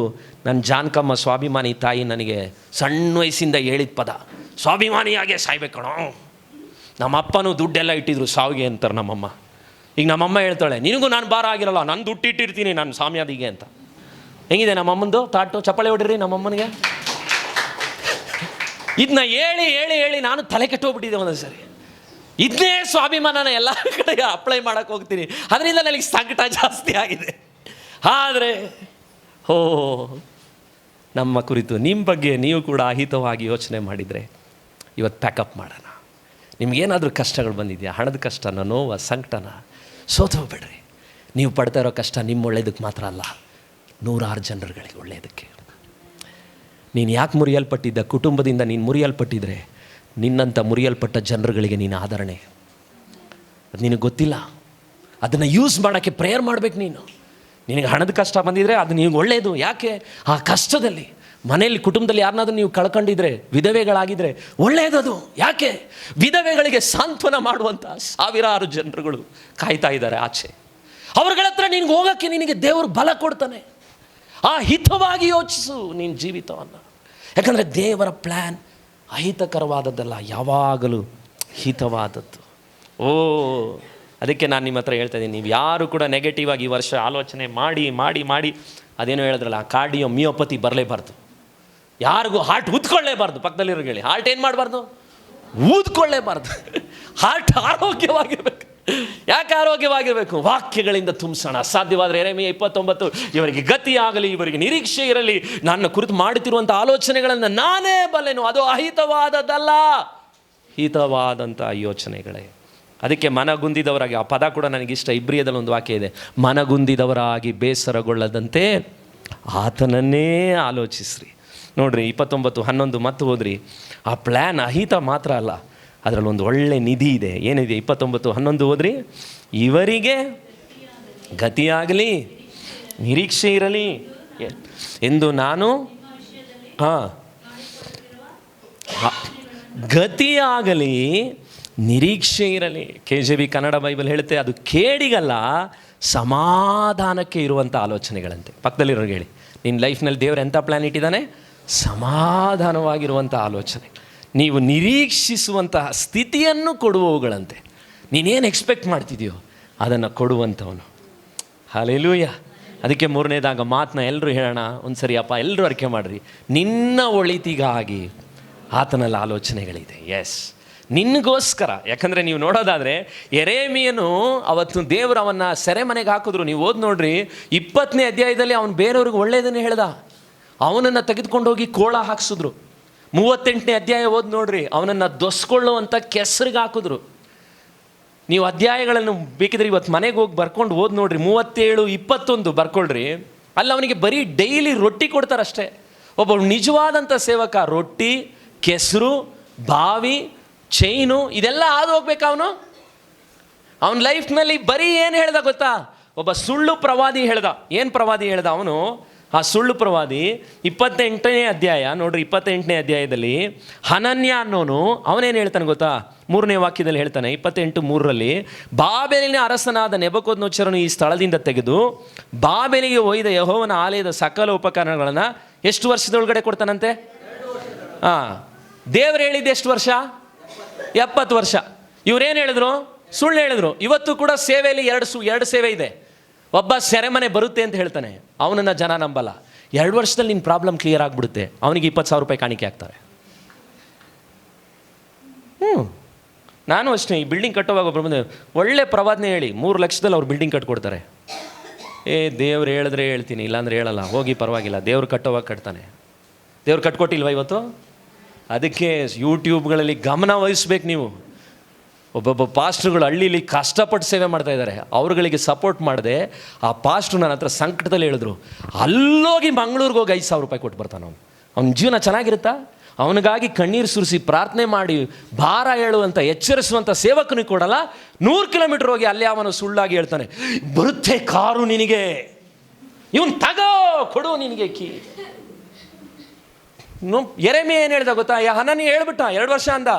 ನನ್ನ ಜಾನಕಮ್ಮ ಸ್ವಾಭಿಮಾನಿ ತಾಯಿ ನನಗೆ ಸಣ್ಣ ವಯಸ್ಸಿಂದ ಹೇಳಿದ ಪದ. ಸ್ವಾಭಿಮಾನಿಯಾಗೆ ಸಾಯ್ಬೇಕಣೋ. ನಮ್ಮಪ್ಪನೂ ದುಡ್ಡೆಲ್ಲ ಇಟ್ಟಿದ್ರು ಸಾವಿಗೆ ಅಂತಾರೆ ನಮ್ಮಮ್ಮ. ಈಗ ನಮ್ಮಮ್ಮ ಹೇಳ್ತಾಳೆ, ನಿನಗೂ ನಾನು ಭಾರ ಆಗಿರಲ್ಲ, ನಾನು ದುಡ್ಡು ಇಟ್ಟಿರ್ತೀನಿ ನಾನು ಸಾಮ್ಯಾದಿಗೆ ಅಂತ. ಹೆಂಗಿದೆ ನಮ್ಮಮ್ಮಂದು ತಾಟು? ಚಪ್ಪಾಳೆ ಹೊಡಿರಿ ನಮ್ಮಮ್ಮನಿಗೆ. ಇದನ್ನ ಹೇಳಿ ನಾನು ತಲೆ ಕೆಟ್ಟೋಗ್ಬಿಟ್ಟಿದ್ದೆ ಒಂದೊಂದು ಸರಿ. ಇದನ್ನೇ ಸ್ವಾಭಿಮಾನನ ಎಲ್ಲ ಕಡೆಗೆ ಅಪ್ಲೈ ಮಾಡೋಕ್ಕೆ ಹೋಗ್ತೀನಿ. ಅದರಿಂದ ನನಗೆ ಸಂಕಟ ಜಾಸ್ತಿ ಆಗಿದೆ. ಆದರೆ ನಮ್ಮ ಕುರಿತು ನಿಮ್ಮ ಬಗ್ಗೆ ನೀವು ಕೂಡ ಅಹಿತವಾಗಿ ಯೋಚನೆ ಮಾಡಿದರೆ ಇವತ್ತು ಪ್ಯಾಕಪ್ ಮಾಡೋಣ. ನಿಮಗೇನಾದರೂ ಕಷ್ಟಗಳು ಬಂದಿದೆಯಾ? ಹಣದ ಕಷ್ಟನ, ನೋವ, ಸಂಕಟನ, ಸೋತು ಹೋಗ್ಬೇಡ್ರಿ. ನೀವು ಪಡ್ತಾ ಇರೋ ಕಷ್ಟ ನಿಮ್ಮ ಒಳ್ಳೆಯದಕ್ಕೆ ಮಾತ್ರ ಅಲ್ಲ, 100 ಜನರುಗಳಿಗೆ ಒಳ್ಳೆಯದಕ್ಕೆ. ನೀನು ಯಾಕೆ ಮುರಿಯಲ್ಪಟ್ಟಿದ್ದ? ಕುಟುಂಬದಿಂದ ನೀನು ಮುರಿಯಲ್ಪಟ್ಟಿದ್ರೆ ನಿನ್ನಂಥ ಮುರಿಯಲ್ಪಟ್ಟ ಜನರುಗಳಿಗೆ ನೀನು ಆದರಣೆ. ಅದು ನಿನಗೆ ಗೊತ್ತಿಲ್ಲ. ಅದನ್ನು ಯೂಸ್ ಮಾಡೋಕ್ಕೆ ಪ್ರೇಯರ್ ಮಾಡಬೇಕು ನೀನು. ನಿನಗೆ ಹಣದ ಕಷ್ಟ ಬಂದಿದ್ರೆ ಅದು ನಿನಗೆ ಒಳ್ಳೆಯದು. ಯಾಕೆ? ಆ ಕಷ್ಟದಲ್ಲಿ ಮನೆಯಲ್ಲಿ ಕುಟುಂಬದಲ್ಲಿ ಯಾರನ್ನಾದ್ರೂ ನೀವು ಕಳ್ಕೊಂಡಿದ್ರೆ, ವಿಧವೆಗಳಾಗಿದ್ದರೆ ಒಳ್ಳೆಯದದು. ಯಾಕೆ? ವಿಧವೆಗಳಿಗೆ ಸಾಂತ್ವನ ಮಾಡುವಂಥ 1000 ಜನರುಗಳು ಕಾಯ್ತಾ ಇದ್ದಾರೆ ಆಚೆ. ಅವ್ರಗಳ ಹತ್ರ ನಿನಗೆ ಹೋಗೋಕ್ಕೆ ನಿನಗೆ ದೇವರು ಬಲ ಕೊಡ್ತಾನೆ. ಆ ಹಿತವಾಗಿ ಯೋಚಿಸು ನಿನ್ನ ಜೀವಿತವನ್ನು. ಯಾಕಂದರೆ ದೇವರ ಪ್ಲ್ಯಾನ್ ಅಹಿತಕರವಾದದ್ದಲ್ಲ, ಯಾವಾಗಲೂ ಹಿತವಾದದ್ದು. ಅದಕ್ಕೆ ನಾನು ನಿಮ್ಮ ಹತ್ರ ಹೇಳ್ತಾ ಇದ್ದೀನಿ, ನೀವು ಯಾರು ಕೂಡ ನೆಗೆಟಿವ್ ಆಗಿ ಈ ವರ್ಷ ಆಲೋಚನೆ ಮಾಡಿ ಅದೇನೋ ಹೇಳಿದ್ರಲ್ಲ, ಕಾರ್ಡಿಯೋಮಿಯೋಪತಿ ಬರಲೇಬಾರ್ದು. ಯಾರಿಗೂ ಹಾರ್ಟ್ ಊದ್ಕೊಳ್ಳೇಬಾರ್ದು. ಪಕ್ಕದಲ್ಲಿರೋ ಹೇಳಿ, ಹಾರ್ಟ್ ಏನು ಮಾಡಬಾರ್ದು? ಊದ್ಕೊಳ್ಳೇಬಾರ್ದು. ಹಾರ್ಟ್ ಆರೋಗ್ಯವಾಗಿರ್ಬೇಕು. ಯಾಕೆ ಆರೋಗ್ಯವಾಗಿರಬೇಕು? ವಾಕ್ಯಗಳಿಂದ ತುಂಬಿಸೋಣ. ಸಾಧ್ಯವಾದರೆ ಯೆರೆಮೀಯ 29, ಇವರಿಗೆ ಗತಿ ಆಗಲಿ, ಇವರಿಗೆ ನಿರೀಕ್ಷೆ ಇರಲಿ, ನನ್ನ ಕುರಿತು ಮಾಡುತ್ತಿರುವಂಥ ಆಲೋಚನೆಗಳನ್ನು ನಾನೇ ಬಲ್ಲೆನು, ಅದು ಅಹಿತವಾದದ್ದಲ್ಲ. ಹಿತವಾದಂಥ ಯೋಚನೆಗಳೇ. ಅದಕ್ಕೆ ಮನಗುಂದಿದವರಾಗಿ, ಆ ಪದ ಕೂಡ ನನಗಿಷ್ಟ. ಇಬ್ರಿಯದಲ್ಲಿ ಒಂದು ವಾಕ್ಯ ಇದೆ, ಮನಗುಂದಿದವರಾಗಿ ಬೇಸರಗೊಳ್ಳದಂತೆ ಆತನನ್ನೇ ಆಲೋಚಿಸ್ರಿ. ನೋಡ್ರಿ 29:11 ಮತ್ತು ಹೋದ್ರಿ. ಆ ಪ್ಲ್ಯಾನ್ ಅಹಿತ ಮಾತ್ರ ಅಲ್ಲ, ಅದರಲ್ಲಿ ಒಂದು ಒಳ್ಳೆ ನಿಧಿ ಇದೆ. ಏನಿದೆ? 29:11 ಹೋದ್ರಿ. ಇವರಿಗೆ ಗತಿಯಾಗಲಿ, ನಿರೀಕ್ಷೆ ಇರಲಿ ಎಂದು ನಾನು ಗತಿಯಾಗಲಿ, ನಿರೀಕ್ಷೆ ಇರಲಿ. KJV ಕನ್ನಡ ಬೈಬಲ್ ಹೇಳುತ್ತೆ, ಅದು ಕೇಡಿಗಲ್ಲ ಸಮಾಧಾನಕ್ಕೆ ಇರುವಂಥ ಆಲೋಚನೆಗಳಂತೆ. ಪಕ್ಕದಲ್ಲಿರೋರಿಗೆ ಹೇಳಿ, ನಿನ್ನ ಲೈಫ್ನಲ್ಲಿ ದೇವರು ಎಂಥ ಪ್ಲ್ಯಾನ್ ಇಟ್ಟಿದ್ದಾನೆ? ಸಮಾಧಾನವಾಗಿರುವಂಥ ಆಲೋಚನೆ, ನೀವು ನಿರೀಕ್ಷಿಸುವಂತಹ ಸ್ಥಿತಿಯನ್ನು ಕೊಡುವವುಗಳಂತೆ. ನೀನೇನು ಎಕ್ಸ್ಪೆಕ್ಟ್ ಮಾಡ್ತಿದೆಯೋ ಅದನ್ನು ಕೊಡುವಂಥವನು. ಹಲ್ಲೆಲೂಯ. ಅದಕ್ಕೆ ಮೂರನೇದಾಗ ಮಾತನ್ನ ಎಲ್ಲರೂ ಹೇಳೋಣ ಒಂದು ಸರಿ. ಅಪ್ಪ, ಎಲ್ಲರೂ ಅರಿಕೆ ಮಾಡಿರಿ, ನಿನ್ನ ಒಳಿತಿಗಾಗಿ ಆತನಲ್ಲಿ ಆಲೋಚನೆಗಳಿದೆ. ಎಸ್, ನಿನಗೋಸ್ಕರ. ಯಾಕಂದರೆ ನೀವು ನೋಡೋದಾದರೆ ಯೆರೆಮೀಯನು ಅವತ್ತು ದೇವರು ಅವನ್ನ ಸೆರೆಮನೆಗೆ ಹಾಕಿದ್ರು. ನೀವು ಓದಿ ನೋಡ್ರಿ, 20ನೇ ಅಧ್ಯಾಯದಲ್ಲಿ ಅವನು ಬೇರೆಯವ್ರಿಗೆ ಒಳ್ಳೆಯದನ್ನೇ ಹೇಳ್ದ. ಅವನನ್ನು ತೆಗೆದುಕೊಂಡು ಹೋಗಿ ಕೋಳ ಹಾಕ್ಸಿದ್ರು. 38ನೇ ಅಧ್ಯಾಯ ಓದಿ ನೋಡ್ರಿ, ಅವನನ್ನು ದೊಸ್ಕೊಳ್ಳುವಂಥ ಕೆಸರಿಗೆ ಹಾಕಿದ್ರು. ನೀವು ಅಧ್ಯಾಯಗಳನ್ನು ಬೇಕಿದ್ರೆ ಇವತ್ತು ಮನೆಗೆ ಹೋಗಿ ಬರ್ಕೊಂಡು ಓದಿ ನೋಡ್ರಿ, 37, 21 ಬರ್ಕೊಳ್ರಿ. ಅಲ್ಲಿ ಅವನಿಗೆ ಬರೀ ಡೈಲಿ ರೊಟ್ಟಿ ಕೊಡ್ತಾರಷ್ಟೇ. ಒಬ್ಬ ನಿಜವಾದಂಥ ಸೇವಕ ರೊಟ್ಟಿ, ಕೆಸರು, ಬಾವಿ, ಚೈನು ಇದೆಲ್ಲ ಹಾದು ಹೋಗ್ಬೇಕು. ಅವನ ಲೈಫ್ನಲ್ಲಿ ಬರೀ ಏನು ಹೇಳ್ದ ಗೊತ್ತಾ? ಒಬ್ಬ ಸುಳ್ಳು ಪ್ರವಾದಿ ಹೇಳ್ದ. ಏನು ಪ್ರವಾದಿ ಹೇಳ್ದ ಅವನು? ಆ ಸುಳ್ಳು ಪ್ರವಾದಿ 28ನೇ ಅಧ್ಯಾಯ ನೋಡ್ರಿ, 28ನೇ ಅಧ್ಯಾಯದಲ್ಲಿ ಹನನ್ಯ ಅನ್ನೋನು ಅವನೇನು ಹೇಳ್ತಾನೆ ಗೊತ್ತಾ? 3ನೇ ವಾಕ್ಯದಲ್ಲಿ ಹೇಳ್ತಾನೆ, 28:3ರಲ್ಲಿ, ಬಾಬೆಲಿನ ಅರಸನಾದ ನೆಬೂಕದ್ನೆಚ್ಚರನು ಈ ಸ್ಥಳದಿಂದ ತೆಗೆದು ಬಾಬೆಲಿಗೆ ಒಯ್ದ ಯೆಹೋವನ ಆಲಯದ ಸಕಲ ಉಪಕರಣಗಳನ್ನು ಎಷ್ಟು ವರ್ಷದೊಳಗಡೆ ಕೊಡ್ತಾನಂತೆ? ದೇವರು ಹೇಳಿದ್ದು ಎಷ್ಟು ವರ್ಷ? 70 ವರ್ಷ. ಇವ್ರೇನು ಹೇಳಿದ್ರು? ಸುಳ್ಳು ಹೇಳಿದ್ರು. ಇವತ್ತು ಕೂಡ ಸೇವೆಯಲ್ಲಿ ಎರಡು ಸೇವೆ ಇದೆ. ಒಬ್ಬ ಸೆರೆಮನೆ ಬರುತ್ತೆ ಅಂತ ಹೇಳ್ತಾನೆ, ಅವನನ್ನು ಜನ ನಂಬಲ್ಲ. 2 ವರ್ಷದಲ್ಲಿ ನಿನ್ನ ಪ್ರಾಬ್ಲಮ್ ಕ್ಲಿಯರ್ ಆಗಿಬಿಡುತ್ತೆ. ಅವನಿಗೆ 20,000 ರೂಪಾಯಿ ಕಾಣಿಕೆ ಆಗ್ತಾರೆ. ನಾನು ಅಷ್ಟೇ, ಈ ಬಿಲ್ಡಿಂಗ್ ಕಟ್ಟೋವಾಗ ಒಬ್ಬರು ಬಂದು ಒಳ್ಳೆ ಪ್ರವಾದನೆ ಹೇಳಿ 3 ಲಕ್ಷದಲ್ಲಿ ಅವ್ರು ಬಿಲ್ಡಿಂಗ್ ಕಟ್ಕೊಡ್ತಾರೆ. ದೇವ್ರು ಹೇಳಿದ್ರೆ ಹೇಳ್ತೀನಿ, ಇಲ್ಲಾಂದ್ರೆ ಹೇಳಲ್ಲ. ಹೋಗಿ ಪರವಾಗಿಲ್ಲ, ದೇವ್ರು ಕಟ್ಟೋವಾಗ ಕಟ್ತಾನೆ. ದೇವ್ರು ಕಟ್ಕೊಟ್ಟಿಲ್ವ ಇವತ್ತು? ಅದಕ್ಕೆ ಯೂಟ್ಯೂಬ್ಗಳಲ್ಲಿ ಗಮನ ವಹಿಸ್ಬೇಕು ನೀವು. ಒಬ್ಬೊಬ್ಬ ಪಾಸ್ಟ್ರುಗಳು ಹಳ್ಳೀಲಿ ಕಷ್ಟಪಟ್ಟು ಸೇವೆ ಮಾಡ್ತಾ ಇದ್ದಾರೆ. ಅವ್ರುಗಳಿಗೆ ಸಪೋರ್ಟ್ ಮಾಡಿದೆ. ಆ ಪಾಸ್ಟ್ರು ನನ್ನ ಹತ್ರ ಸಂಕಟದಲ್ಲಿ ಹೇಳಿದ್ರು, ಅಲ್ಲೋಗಿ ಮಂಗಳೂರಿಗೆ ಹೋಗಿ 5,000 ರೂಪಾಯಿ ಕೊಟ್ಟು ಬರ್ತಾನೆ. ಅವ್ನ ಜೀವನ ಚೆನ್ನಾಗಿರುತ್ತಾ? ಅವನಿಗಾಗಿ ಕಣ್ಣೀರು ಸುರಿಸಿ ಪ್ರಾರ್ಥನೆ ಮಾಡಿ ಭಾರ ಹೇಳುವಂಥ ಎಚ್ಚರಿಸುವಂಥ ಸೇವಕನಿಗೆ ಕೊಡಲ್ಲ. 100 ಕಿಲೋಮೀಟರ್ ಹೋಗಿ ಅಲ್ಲಿ ಅವನು ಸುಳ್ಳಾಗಿ ಹೇಳ್ತಾನೆ, ಬರುತ್ತೆ ಕಾರು ನಿನಗೆ, ಇವನು ತಗೋ, ಕೊಡು ನಿನಗೆ ಕೀ. ಯೆರೆಮೀಯ ಏನು ಹೇಳ್ದ ಗೊತ್ತಾ? ಹನನ್ಯ ಹೇಳ್ಬಿಟ್ಟ 2 ವರ್ಷ ಅಂದ.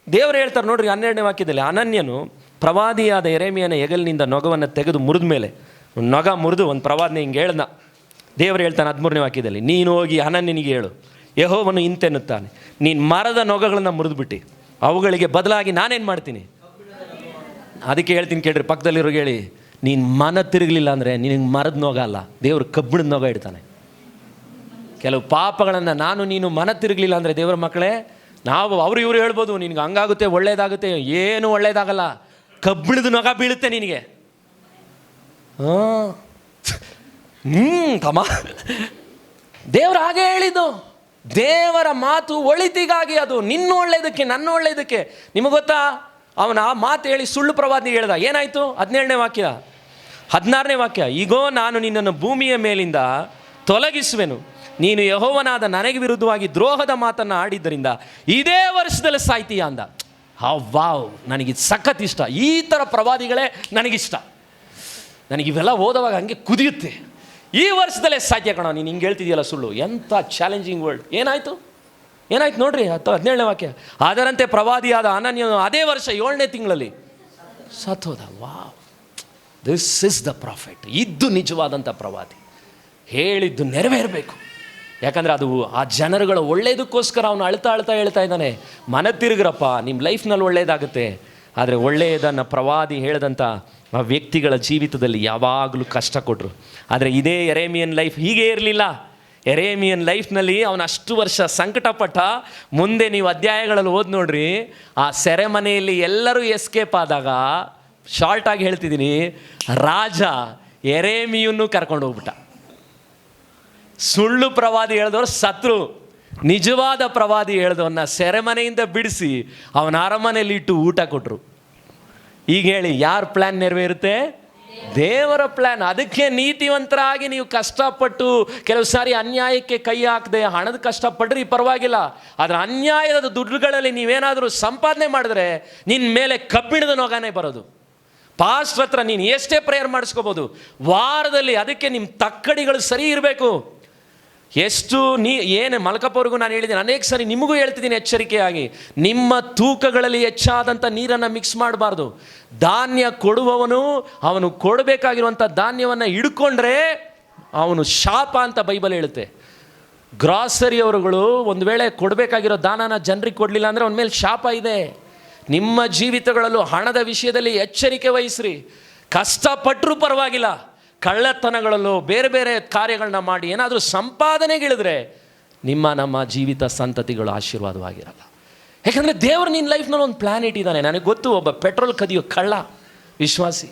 ದೇವರು ಹೇಳ್ತಾರೆ ನೋಡ್ರಿ 12ನೇ ವಾಕ್ಯದಲ್ಲಿ, ಅನನ್ಯನು ಪ್ರವಾದಿಯಾದ ಯೆರೆಮೀಯನ ಹೆಗಲಿನಿಂದ ನೊಗವನ್ನು ತೆಗೆದು ಮುರಿದ ಮೇಲೆ, ನೊಗ ಮುರಿದು ಒಂದು ಪ್ರವಾದನೆ ಹಿಂಗೆ ಹೇಳ್ದ. ದೇವರು ಹೇಳ್ತಾನೆ 13ನೇ ವಾಕ್ಯದಲ್ಲಿ, ನೀನು ಹೋಗಿ ಅನನ್ಯನಿಗೆ ಹೇಳು, ಯೆಹೋವನು ಇಂತೆನ್ನುತ್ತಾನೆ, ನೀನು ಮರದ ನೊಗಗಳನ್ನು ಮುರಿದುಬಿಟ್ಟು ಅವುಗಳಿಗೆ ಬದಲಾಗಿ ನಾನೇನು ಮಾಡ್ತೀನಿ? ಅದಕ್ಕೆ ಹೇಳ್ತೀನಿ ಕೇಳ್ರಿ, ಪಕ್ಕದಲ್ಲಿರೋಗೆ ಹೇಳಿ, ನೀನು ಮನ ತಿರುಗಲಿಲ್ಲ ಅಂದರೆ ನಿನಗೆ ಮರದ ನೊಗ ಅಲ್ಲ, ದೇವರು ಕಬ್ಬಿಣದ ನೊಗ ಇಡ್ತಾನೆ. ಕೆಲವು ಪಾಪಗಳನ್ನು ನಾನು ನೀನು ಮನ ತಿರುಗಲಿಲ್ಲ ಅಂದರೆ ದೇವರ ಮಕ್ಕಳೇ, ನಾವು ಇವರು ಹೇಳ್ಬೋದು ನಿನಗೆ ಹಂಗಾಗುತ್ತೆ, ಒಳ್ಳೇದಾಗುತ್ತೆ. ಏನು ಒಳ್ಳೇದಾಗಲ್ಲ, ಕಬ್ಬಿಣದ ನೊಗ ಬೀಳುತ್ತೆ ನಿನಗೆ. ತಮ್ಮ, ದೇವರು ಹಾಗೆ ಹೇಳಿದ್ದು. ದೇವರ ಮಾತು ಒಳಿತಿಗಾಗಿ, ಅದು ನಿನ್ನ ಒಳ್ಳೇದಕ್ಕೆ, ನನ್ನ ಒಳ್ಳೇದಕ್ಕೆ. ನಿಮಗೆ ಗೊತ್ತಾ, ಅವನ ಆ ಮಾತು ಹೇಳಿ ಸುಳ್ಳು ಪ್ರವಾದಿ ಹೇಳ್ದ. ಏನಾಯಿತು? 17ನೇ ವಾಕ್ಯ, 16ನೇ ವಾಕ್ಯ, ಈಗೋ ನಾನು ನಿನ್ನನ್ನು ಭೂಮಿಯ ಮೇಲಿಂದ ತೊಲಗಿಸುವೆನು, ನೀನು ಯೆಹೋವನಾದ ನನಗೆ ವಿರುದ್ಧವಾಗಿ ದ್ರೋಹದ ಮಾತನ್ನು ಆಡಿದ್ದರಿಂದ ಇದೇ ವರ್ಷದಲ್ಲಿ ಸಾಯ್ತೀಯ ಅಂದ. ವಾವ್, ನನಗಿದು ಸಖತ್ ಇಷ್ಟ. ಈ ಥರ ಪ್ರವಾದಿಗಳೇ ನನಗಿಷ್ಟ. ನನಗಿವೆಲ್ಲ ಓದುವಾಗ ಹಂಗೆ ಕುದಿಯುತ್ತೆ. ಈ ವರ್ಷದಲ್ಲೇ ಸಾಧ್ಯ ಕಣ, ನೀನು ಹಿಂಗೆ ಹೇಳ್ತಿದೆಯಲ್ಲ ಸುಳ್ಳು. ಎಂಥ ಚಾಲೆಂಜಿಂಗ್ ವರ್ಲ್ಡ್. ಏನಾಯಿತು ನೋಡ್ರಿ 17ನೇ ವಾಕ್ಯ, ಅದರಂತೆ ಪ್ರವಾದಿಯಾದ ಅನನ್ಯನು ಅದೇ ವರ್ಷ 7ನೇ ತಿಂಗಳಲ್ಲಿ ಸತ್ತೋದ. Wow, this is the prophet. ಇದು ನಿಜವಾದಂಥ ಪ್ರವಾದಿ. ಹೇಳಿದ್ದು ನೆರವೇರಬೇಕು. ಯಾಕಂದರೆ ಅದು ಆ ಜನರುಗಳ ಒಳ್ಳೆಯದಕ್ಕೋಸ್ಕರ ಅವನು ಅಳ್ತಾ ಹೇಳ್ತಾ ಇದ್ದಾನೆ, ಮನ ತಿರುಗ್ರಪ್ಪ, ನಿಮ್ಮ ಲೈಫ್ನಲ್ಲಿ ಒಳ್ಳೆಯದಾಗುತ್ತೆ. ಆದರೆ ಒಳ್ಳೆಯದನ್ನು ಪ್ರವಾದಿ ಹೇಳಿದಂಥ ಆ ವ್ಯಕ್ತಿಗಳ ಜೀವಿತದಲ್ಲಿ ಯಾವಾಗಲೂ ಕಷ್ಟ ಕೊಟ್ಟರು. ಆದರೆ ಇದೇ ಯೆರೆಮೀಯನ ಲೈಫ್ ಹೀಗೆ ಇರಲಿಲ್ಲ. ಯೆರೆಮೀಯನ ಲೈಫ್ನಲ್ಲಿ ಅವನು ಅಷ್ಟು ವರ್ಷ ಸಂಕಟಪಟ್ಟ. ಮುಂದೆ ನೀವು ಅಧ್ಯಾಯಗಳಲ್ಲಿ ಓದಿ ನೋಡ್ರಿ, ಆ ಸೆರೆಮನೆಯಲ್ಲಿ ಎಲ್ಲರೂ ಎಸ್ಕೇಪ್ ಆದಾಗ, ಶಾರ್ಟಾಗಿ ಹೇಳ್ತಿದ್ದೀನಿ, ರಾಜ ಯೆರೆಮೀಯನನ್ನು ಕರ್ಕೊಂಡು ಹೋಗ್ಬಿಟ್ಟ. ಸುಳ್ಳು ಪ್ರವಾದಿ ಹೇಳಿದವರು ಸತ್ರು. ನಿಜವಾದ ಪ್ರವಾದಿ ಹೇಳ್ದವನ್ನ ಸೆರೆಮನೆಯಿಂದ ಬಿಡಿಸಿ ಅವನ ಅರಮನೆಯಲ್ಲಿ ಇಟ್ಟು ಊಟ ಕೊಟ್ಟರು. ಈಗ ಹೇಳಿ, ಯಾರ ಪ್ಲ್ಯಾನ್ ನೆರವೇರುತ್ತೆ? ದೇವರ ಪ್ಲ್ಯಾನ್. ಅದಕ್ಕೆ ನೀತಿವಂತರಾಗಿ ನೀವು ಕಷ್ಟಪಟ್ಟು, ಕೆಲವು ಸಾರಿ ಅನ್ಯಾಯಕ್ಕೆ ಕೈ ಹಾಕದೆ ಹಣದ ಕಷ್ಟಪಡ್ರಿ ಪರವಾಗಿಲ್ಲ, ಆದರೆ ಅನ್ಯಾಯದ ದುಡ್ಡುಗಳಲ್ಲಿ ನೀವೇನಾದರೂ ಸಂಪಾದನೆ ಮಾಡಿದ್ರೆ ನಿನ್ನ ಮೇಲೆ ಕಬ್ಬಿಣದ ನೊಗನೇ ಬರೋದು. ಪಾಸ್ಟ್ರ್ ಹತ್ರ ನೀನು ಎಷ್ಟೇ ಪ್ರೇಯರ್ ಮಾಡಿಸ್ಕೋಬೋದು ವಾರದಲ್ಲಿ, ಅದಕ್ಕೆ ನಿಮ್ಮ ತಕ್ಕಡಿಗಳು ಸರಿ ಇರಬೇಕು. ಎಷ್ಟು ಏನು ಮಲ್ಕಪ್ಪವ್ರಿಗೂ ನಾನು ಹೇಳಿದ್ದೀನಿ, ಅನೇಕ ಸರಿ ನಿಮಗೂ ಹೇಳ್ತಿದ್ದೀನಿ ಎಚ್ಚರಿಕೆಯಾಗಿ, ನಿಮ್ಮ ತೂಕಗಳಲ್ಲಿ ಹೆಚ್ಚಾದಂಥ ನೀರನ್ನು ಮಿಕ್ಸ್ ಮಾಡಬಾರ್ದು. ಧಾನ್ಯ ಕೊಡುವವನು ಅವನು ಕೊಡಬೇಕಾಗಿರುವಂಥ ಧಾನ್ಯವನ್ನು ಹಿಡ್ಕೊಂಡ್ರೆ ಅವನು ಶಾಪ ಅಂತ ಬೈಬಲ್ ಹೇಳುತ್ತೆ. ಗ್ರಾಸರಿಯವರುಗಳು ಒಂದು ವೇಳೆ ಕೊಡಬೇಕಾಗಿರೋ ದಾನನ ಜನರಿಗೆ ಕೊಡಲಿಲ್ಲ ಅಂದರೆ ಅವನ ಮೇಲೆ ಶಾಪ ಇದೆ. ನಿಮ್ಮ ಜೀವಿತಗಳಲ್ಲೂ ಹಣದ ವಿಷಯದಲ್ಲಿ ಎಚ್ಚರಿಕೆ ವಹಿಸ್ರಿ. ಕಷ್ಟಪಟ್ಟರೂ ಪರವಾಗಿಲ್ಲ, ಕಳ್ಳತನಗಳಲ್ಲೂ ಬೇರೆ ಬೇರೆ ಕಾರ್ಯಗಳನ್ನ ಮಾಡಿ ಏನಾದರೂ ಸಂಪಾದನೆಗಿಳಿದ್ರೆ ನಮ್ಮ ಜೀವಿತ ಸಂತತಿಗಳು ಆಶೀರ್ವಾದವಾಗಿರಲ್ಲ. ಯಾಕಂದರೆ ದೇವರು ನಿನ್ನ ಲೈಫ್ನಲ್ಲಿ ಒಂದು ಪ್ಲ್ಯಾನ್ ಇಟ್ಟಿದ್ದಾನೆ. ನನಗೆ ಗೊತ್ತು, ಒಬ್ಬ ಪೆಟ್ರೋಲ್ ಕದಿಯೋ ಕಳ್ಳ ವಿಶ್ವಾಸಿ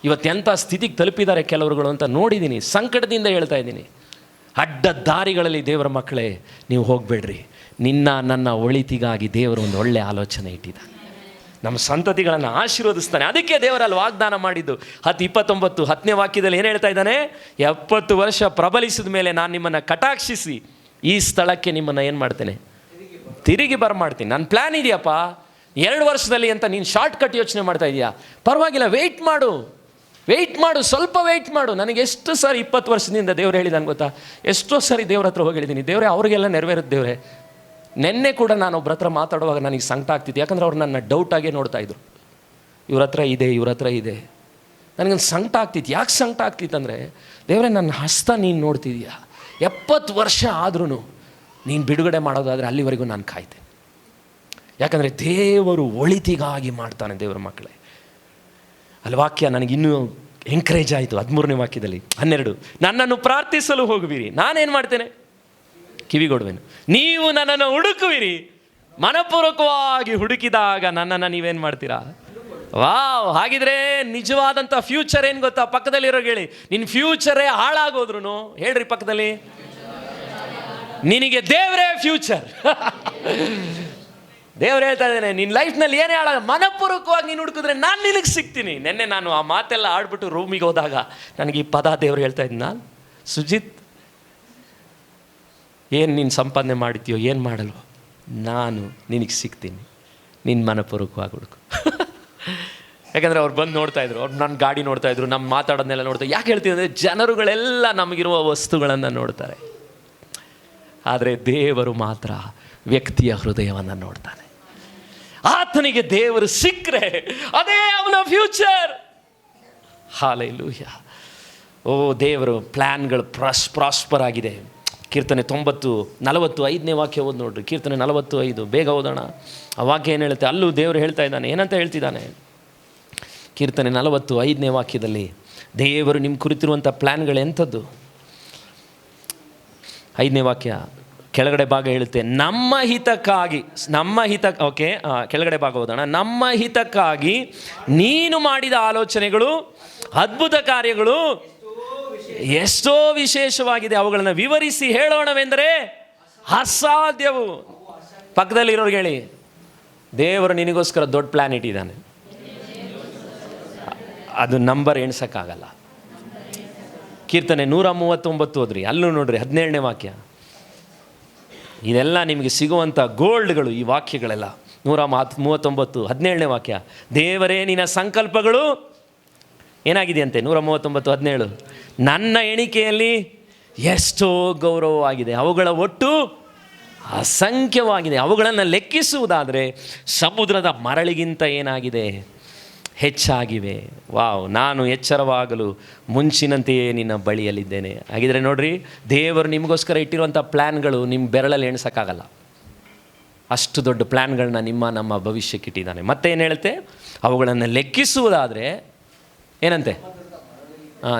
ಇವತ್ತೆಂಥ ಸ್ಥಿತಿಗೆ ತಲುಪಿದ್ದಾರೆ ಕೆಲವರುಗಳು ಅಂತ ನೋಡಿದ್ದೀನಿ. ಸಂಕಟದಿಂದ ಹೇಳ್ತಾ ಇದ್ದೀನಿ. ಅಡ್ಡ ದಾರಿಗಳಲ್ಲಿ ದೇವರ ಮಕ್ಕಳೇ ನೀವು ಹೋಗಬೇಡ್ರಿ. ನನ್ನ ಒಳಿತಿಗಾಗಿ ದೇವರು ಒಂದು ಒಳ್ಳೆ ಆಲೋಚನೆ ಇಟ್ಟಿದ್ದಾನೆ. ನಮ್ಮ ಸಂತತಿಗಳನ್ನು ಆಶೀರ್ವದಿಸ್ತಾನೆ. ಅದಕ್ಕೆ ದೇವರಲ್ಲಿ ವಾಗ್ದಾನ ಮಾಡಿದ್ದು 10:29 10ನೇ ವಾಕ್ಯದಲ್ಲಿ ಏನು ಹೇಳ್ತಾ ಇದ್ದಾನೆ? 70 ವರ್ಷ ಪ್ರಬಲಿಸಿದ ಮೇಲೆ ನಾನು ನಿಮ್ಮನ್ನು ಕಟಾಕ್ಷಿಸಿ ಈ ಸ್ಥಳಕ್ಕೆ ನಿಮ್ಮನ್ನು ಏನು ಮಾಡ್ತೇನೆ? ತಿರುಗಿ ಬರಮಾಡ್ತೀನಿ. ನನ್ನ ಪ್ಲ್ಯಾನ್ ಇದೆಯಪ್ಪ 2 ವರ್ಷದಲ್ಲಿ ಅಂತ ನೀನು ಶಾರ್ಟ್ ಕಟ್ ಯೋಚನೆ ಮಾಡ್ತಾ ಇದೆಯಾ? ಪರವಾಗಿಲ್ಲ, ವೆಯ್ಟ್ ಮಾಡು, ಸ್ವಲ್ಪ ವೆಯ್ಟ್ ಮಾಡು. ನನಗೆ ಎಷ್ಟು ಸಾರಿ 20 ವರ್ಷದಿಂದ ದೇವ್ರು ಹೇಳಿದಾನೆ ಗೊತ್ತಾ? ಎಷ್ಟೋ ಸಾರಿ ದೇವ್ರ ಹತ್ರ ಹೋಗಿ ಹೇಳಿದ್ದೀನಿ, ದೇವರೇ ಅವ್ರಿಗೆಲ್ಲ ನೆರವೇರುತ್ತೆ ದೇವರೇ. ನೆನ್ನೆ ಕೂಡ ನಾನು ಒಬ್ಬರ ಹತ್ರ ಮಾತಾಡುವಾಗ ನನಗೆ ಸಂಕಟ ಆಗ್ತಿತ್ತು. ಯಾಕಂದರೆ ಅವ್ರು ನನ್ನ ಡೌಟಾಗೇ ನೋಡ್ತಾಯಿದ್ರು. ಇವ್ರ ಹತ್ರ ಇದೆ. ನನಗೊಂದು ಸಂಕಟ ಆಗ್ತಿತ್ತು. ಯಾಕೆ ಸಂಕಟ ಆಗ್ತಿತ್ತು ಅಂದರೆ, ದೇವರೇ ನನ್ನ ಹಸ್ತ ನೀನು ನೋಡ್ತಿದ್ದೀಯಾ, 70 ವರ್ಷ ಆದ್ರೂ ನೀನು ಬಿಡುಗಡೆ ಮಾಡೋದಾದರೆ ಅಲ್ಲಿವರೆಗೂ ನಾನು ಕಾಯ್ತೇನೆ. ಯಾಕಂದರೆ ದೇವರು ಒಳಿತಿಗಾಗಿ ಮಾಡ್ತಾನೆ. ದೇವರ ಮಕ್ಕಳೇ, ಅಲ್ಲಿ ವಾಕ್ಯ ನನಗಿನ್ನೂ ಎಂಕರೇಜ್ ಆಯಿತು. 13ನೇ ವಾಕ್ಯದಲ್ಲಿ 12, ನನ್ನನ್ನು ಪ್ರಾರ್ಥಿಸಲು ಹೋಗುವಿರಿ, ನಾನೇನು ಮಾಡ್ತೇನೆ? ಕಿವಿಗೊಡುವೆನು. ನೀವು ನನ್ನನ್ನು ಹುಡುಕುವಿರಿ, ಮನಪೂರ್ವಕವಾಗಿ ಹುಡುಕಿದಾಗ ನನ್ನನ್ನು ನೀವೇನು ಮಾಡ್ತೀರಾ? ವಾವ್! ಹಾಗಿದ್ರೆ ನಿಜವಾದಂಥ ಫ್ಯೂಚರ್ ಏನು ಗೊತ್ತಾ? ಪಕ್ಕದಲ್ಲಿರೋ ಹೇಳಿ, ನಿನ್ನ ಫ್ಯೂಚರೇ ಹಾಳಾಗೋದ್ರು ಹೇಳ್ರಿ ಪಕ್ಕದಲ್ಲಿ, ನಿನಗೆ ದೇವರೇ ಫ್ಯೂಚರ್. ದೇವ್ರು ಹೇಳ್ತಾ ಇದ್ದೇನೆ, ನಿನ್ನ ಲೈಫ್ನಲ್ಲಿ ಏನೇ ಮನಪೂರ್ವಕವಾಗಿ ನೀನು ಹುಡುಕಿದ್ರೆ ನಾನು ನಿನಗೆ ಸಿಗ್ತೀನಿ. ನೆನ್ನೆ ನಾನು ಆ ಮಾತೆಲ್ಲ ಆಡ್ಬಿಟ್ಟು ರೂಮಿಗೆ ಹೋದಾಗ ನನಗೆ ಈ ಪದ ದೇವ್ರು ಹೇಳ್ತಾ ಇದ್ದ, ನಾನು ಸುಜಿತ್, ಏನು ನೀನು ಸಂಪಾದನೆ ಮಾಡಿದ್ಯೋ ಏನು ಮಾಡಲ್ವೋ, ನಾನು ನಿನಗೆ ಸಿಗ್ತೀನಿ, ನಿನ್ನ ಮನಪೂರ್ವಕವಾಗಿ ಹುಡುಕು. ಯಾಕಂದರೆ ಅವ್ರು ಬಂದು ನೋಡ್ತಾಯಿದ್ರು, ಅವ್ರು ನನ್ನ ಗಾಡಿ ನೋಡ್ತಾಯಿದ್ರು, ನಮ್ಮ ಮಾತಾಡೋದನ್ನೆಲ್ಲ ನೋಡ್ತಾ. ಯಾಕೆ ಹೇಳ್ತೀವಿ ಅಂದರೆ, ಜನರುಗಳೆಲ್ಲ ನಮಗಿರುವ ವಸ್ತುಗಳನ್ನು ನೋಡ್ತಾರೆ, ಆದರೆ ದೇವರು ಮಾತ್ರ ವ್ಯಕ್ತಿಯ ಹೃದಯವನ್ನು ನೋಡ್ತಾನೆ. ಆತನಿಗೆ ದೇವರು ಸಿಕ್ಕರೆ ಅದೇ ಅವನ ಫ್ಯೂಚರ್. ಹಾಲೆಲೂಯಾ. ಓ, ದೇವರು ಪ್ಲ್ಯಾನ್ಗಳು ಪ್ರಾಸ್ಪರ್ ಆಗಿದೆ. ಕೀರ್ತನೆ 45ನೇ ವಾಕ್ಯ ಓದಿ ನೋಡ್ರಿ. ಕೀರ್ತನೆ 45, ಬೇಗ ಓದೋಣ. ಆ ವಾಕ್ಯ ಏನು ಹೇಳುತ್ತೆ? ಅಲ್ಲೂ ದೇವರು ಹೇಳ್ತಾ ಇದ್ದಾನೆ. ಏನಂತ ಹೇಳ್ತಿದ್ದಾನೆ? ಕೀರ್ತನೆ 45ನೇ ವಾಕ್ಯದಲ್ಲಿ ದೇವರು ನಿಮ್ಮ ಕುರಿತಿರುವಂಥ ಪ್ಲ್ಯಾನ್ಗಳು ಎಂಥದ್ದು? 5ನೇ ವಾಕ್ಯ ಕೆಳಗಡೆ ಭಾಗ ಹೇಳುತ್ತೆ, ನಮ್ಮ ಹಿತಕ್ಕಾಗಿ, ಓಕೆ, ಕೆಳಗಡೆ ಭಾಗ ಓದೋಣ. ನಮ್ಮ ಹಿತಕ್ಕಾಗಿ ನೀನು ಮಾಡಿದ ಆಲೋಚನೆಗಳು, ಅದ್ಭುತ ಕಾರ್ಯಗಳು ಎಷ್ಟೋ ವಿಶೇಷವಾಗಿದೆ, ಅವುಗಳನ್ನು ವಿವರಿಸಿ ಹೇಳೋಣವೆಂದರೆ ಅಸಾಧ್ಯವು. ಪಕ್ಕದಲ್ಲಿರೋರಿಗೆ ಹೇಳಿ, ದೇವರು ನಿನಗೋಸ್ಕರ ದೊಡ್ಡ ಪ್ಲ್ಯಾನ್ ಇಟ್ಟಿದ್ದಾನೆ. ಅದು ನಂಬರ್ ಎಣ್ಸೋಕ್ಕಾಗಲ್ಲ. ಕೀರ್ತನೆ 139 ಓದ್ರಿ, ಅಲ್ಲೂ ನೋಡ್ರಿ 17ನೇ ವಾಕ್ಯ. ಇದೆಲ್ಲ ನಿಮಗೆ ಸಿಗುವಂಥ ಗೋಲ್ಡ್ಗಳು ಈ ವಾಕ್ಯಗಳೆಲ್ಲ. 139 17ನೇ ವಾಕ್ಯ. ದೇವರೇ ನಿನ್ನ ಸಂಕಲ್ಪಗಳು ಏನಾಗಿದೆಯಂತೆ? 139 17, ನನ್ನ ಎಣಿಕೆಯಲ್ಲಿ ಎಷ್ಟೋ ಗೌರವವಾಗಿದೆ, ಅವುಗಳ ಒಟ್ಟು ಅಸಂಖ್ಯವಾಗಿದೆ, ಅವುಗಳನ್ನು ಲೆಕ್ಕಿಸುವುದಾದರೆ ಸಮುದ್ರದ ಮರಳಿಗಿಂತ ಏನಾಗಿದೆ? ಹೆಚ್ಚಾಗಿವೆ. ವಾವ್! ನಾನು ಎಚ್ಚರವಾಗಲು ಮುಂಚಿನಂತೆಯೇ ನಿನ್ನ ಬಳಿಯಲ್ಲಿದ್ದೇನೆ. ಹಾಗಿದ್ರೆ ನೋಡ್ರಿ, ದೇವರು ನಿಮಗೋಸ್ಕರ ಇಟ್ಟಿರುವಂಥ ಪ್ಲ್ಯಾನ್ಗಳು ನಿಮ್ಮ ಬೆರಳಲ್ಲಿ ಎಣ್ಸೋಕ್ಕಾಗಲ್ಲ. ಅಷ್ಟು ದೊಡ್ಡ ಪ್ಲ್ಯಾನ್ಗಳನ್ನ ನಮ್ಮ ಭವಿಷ್ಯಕ್ಕೆ ಇಟ್ಟಿದ್ದಾನೆ. ಮತ್ತೇನು ಹೇಳುತ್ತೆ? ಅವುಗಳನ್ನು ಲೆಕ್ಕಿಸುವುದಾದರೆ ಏನಂತೆ?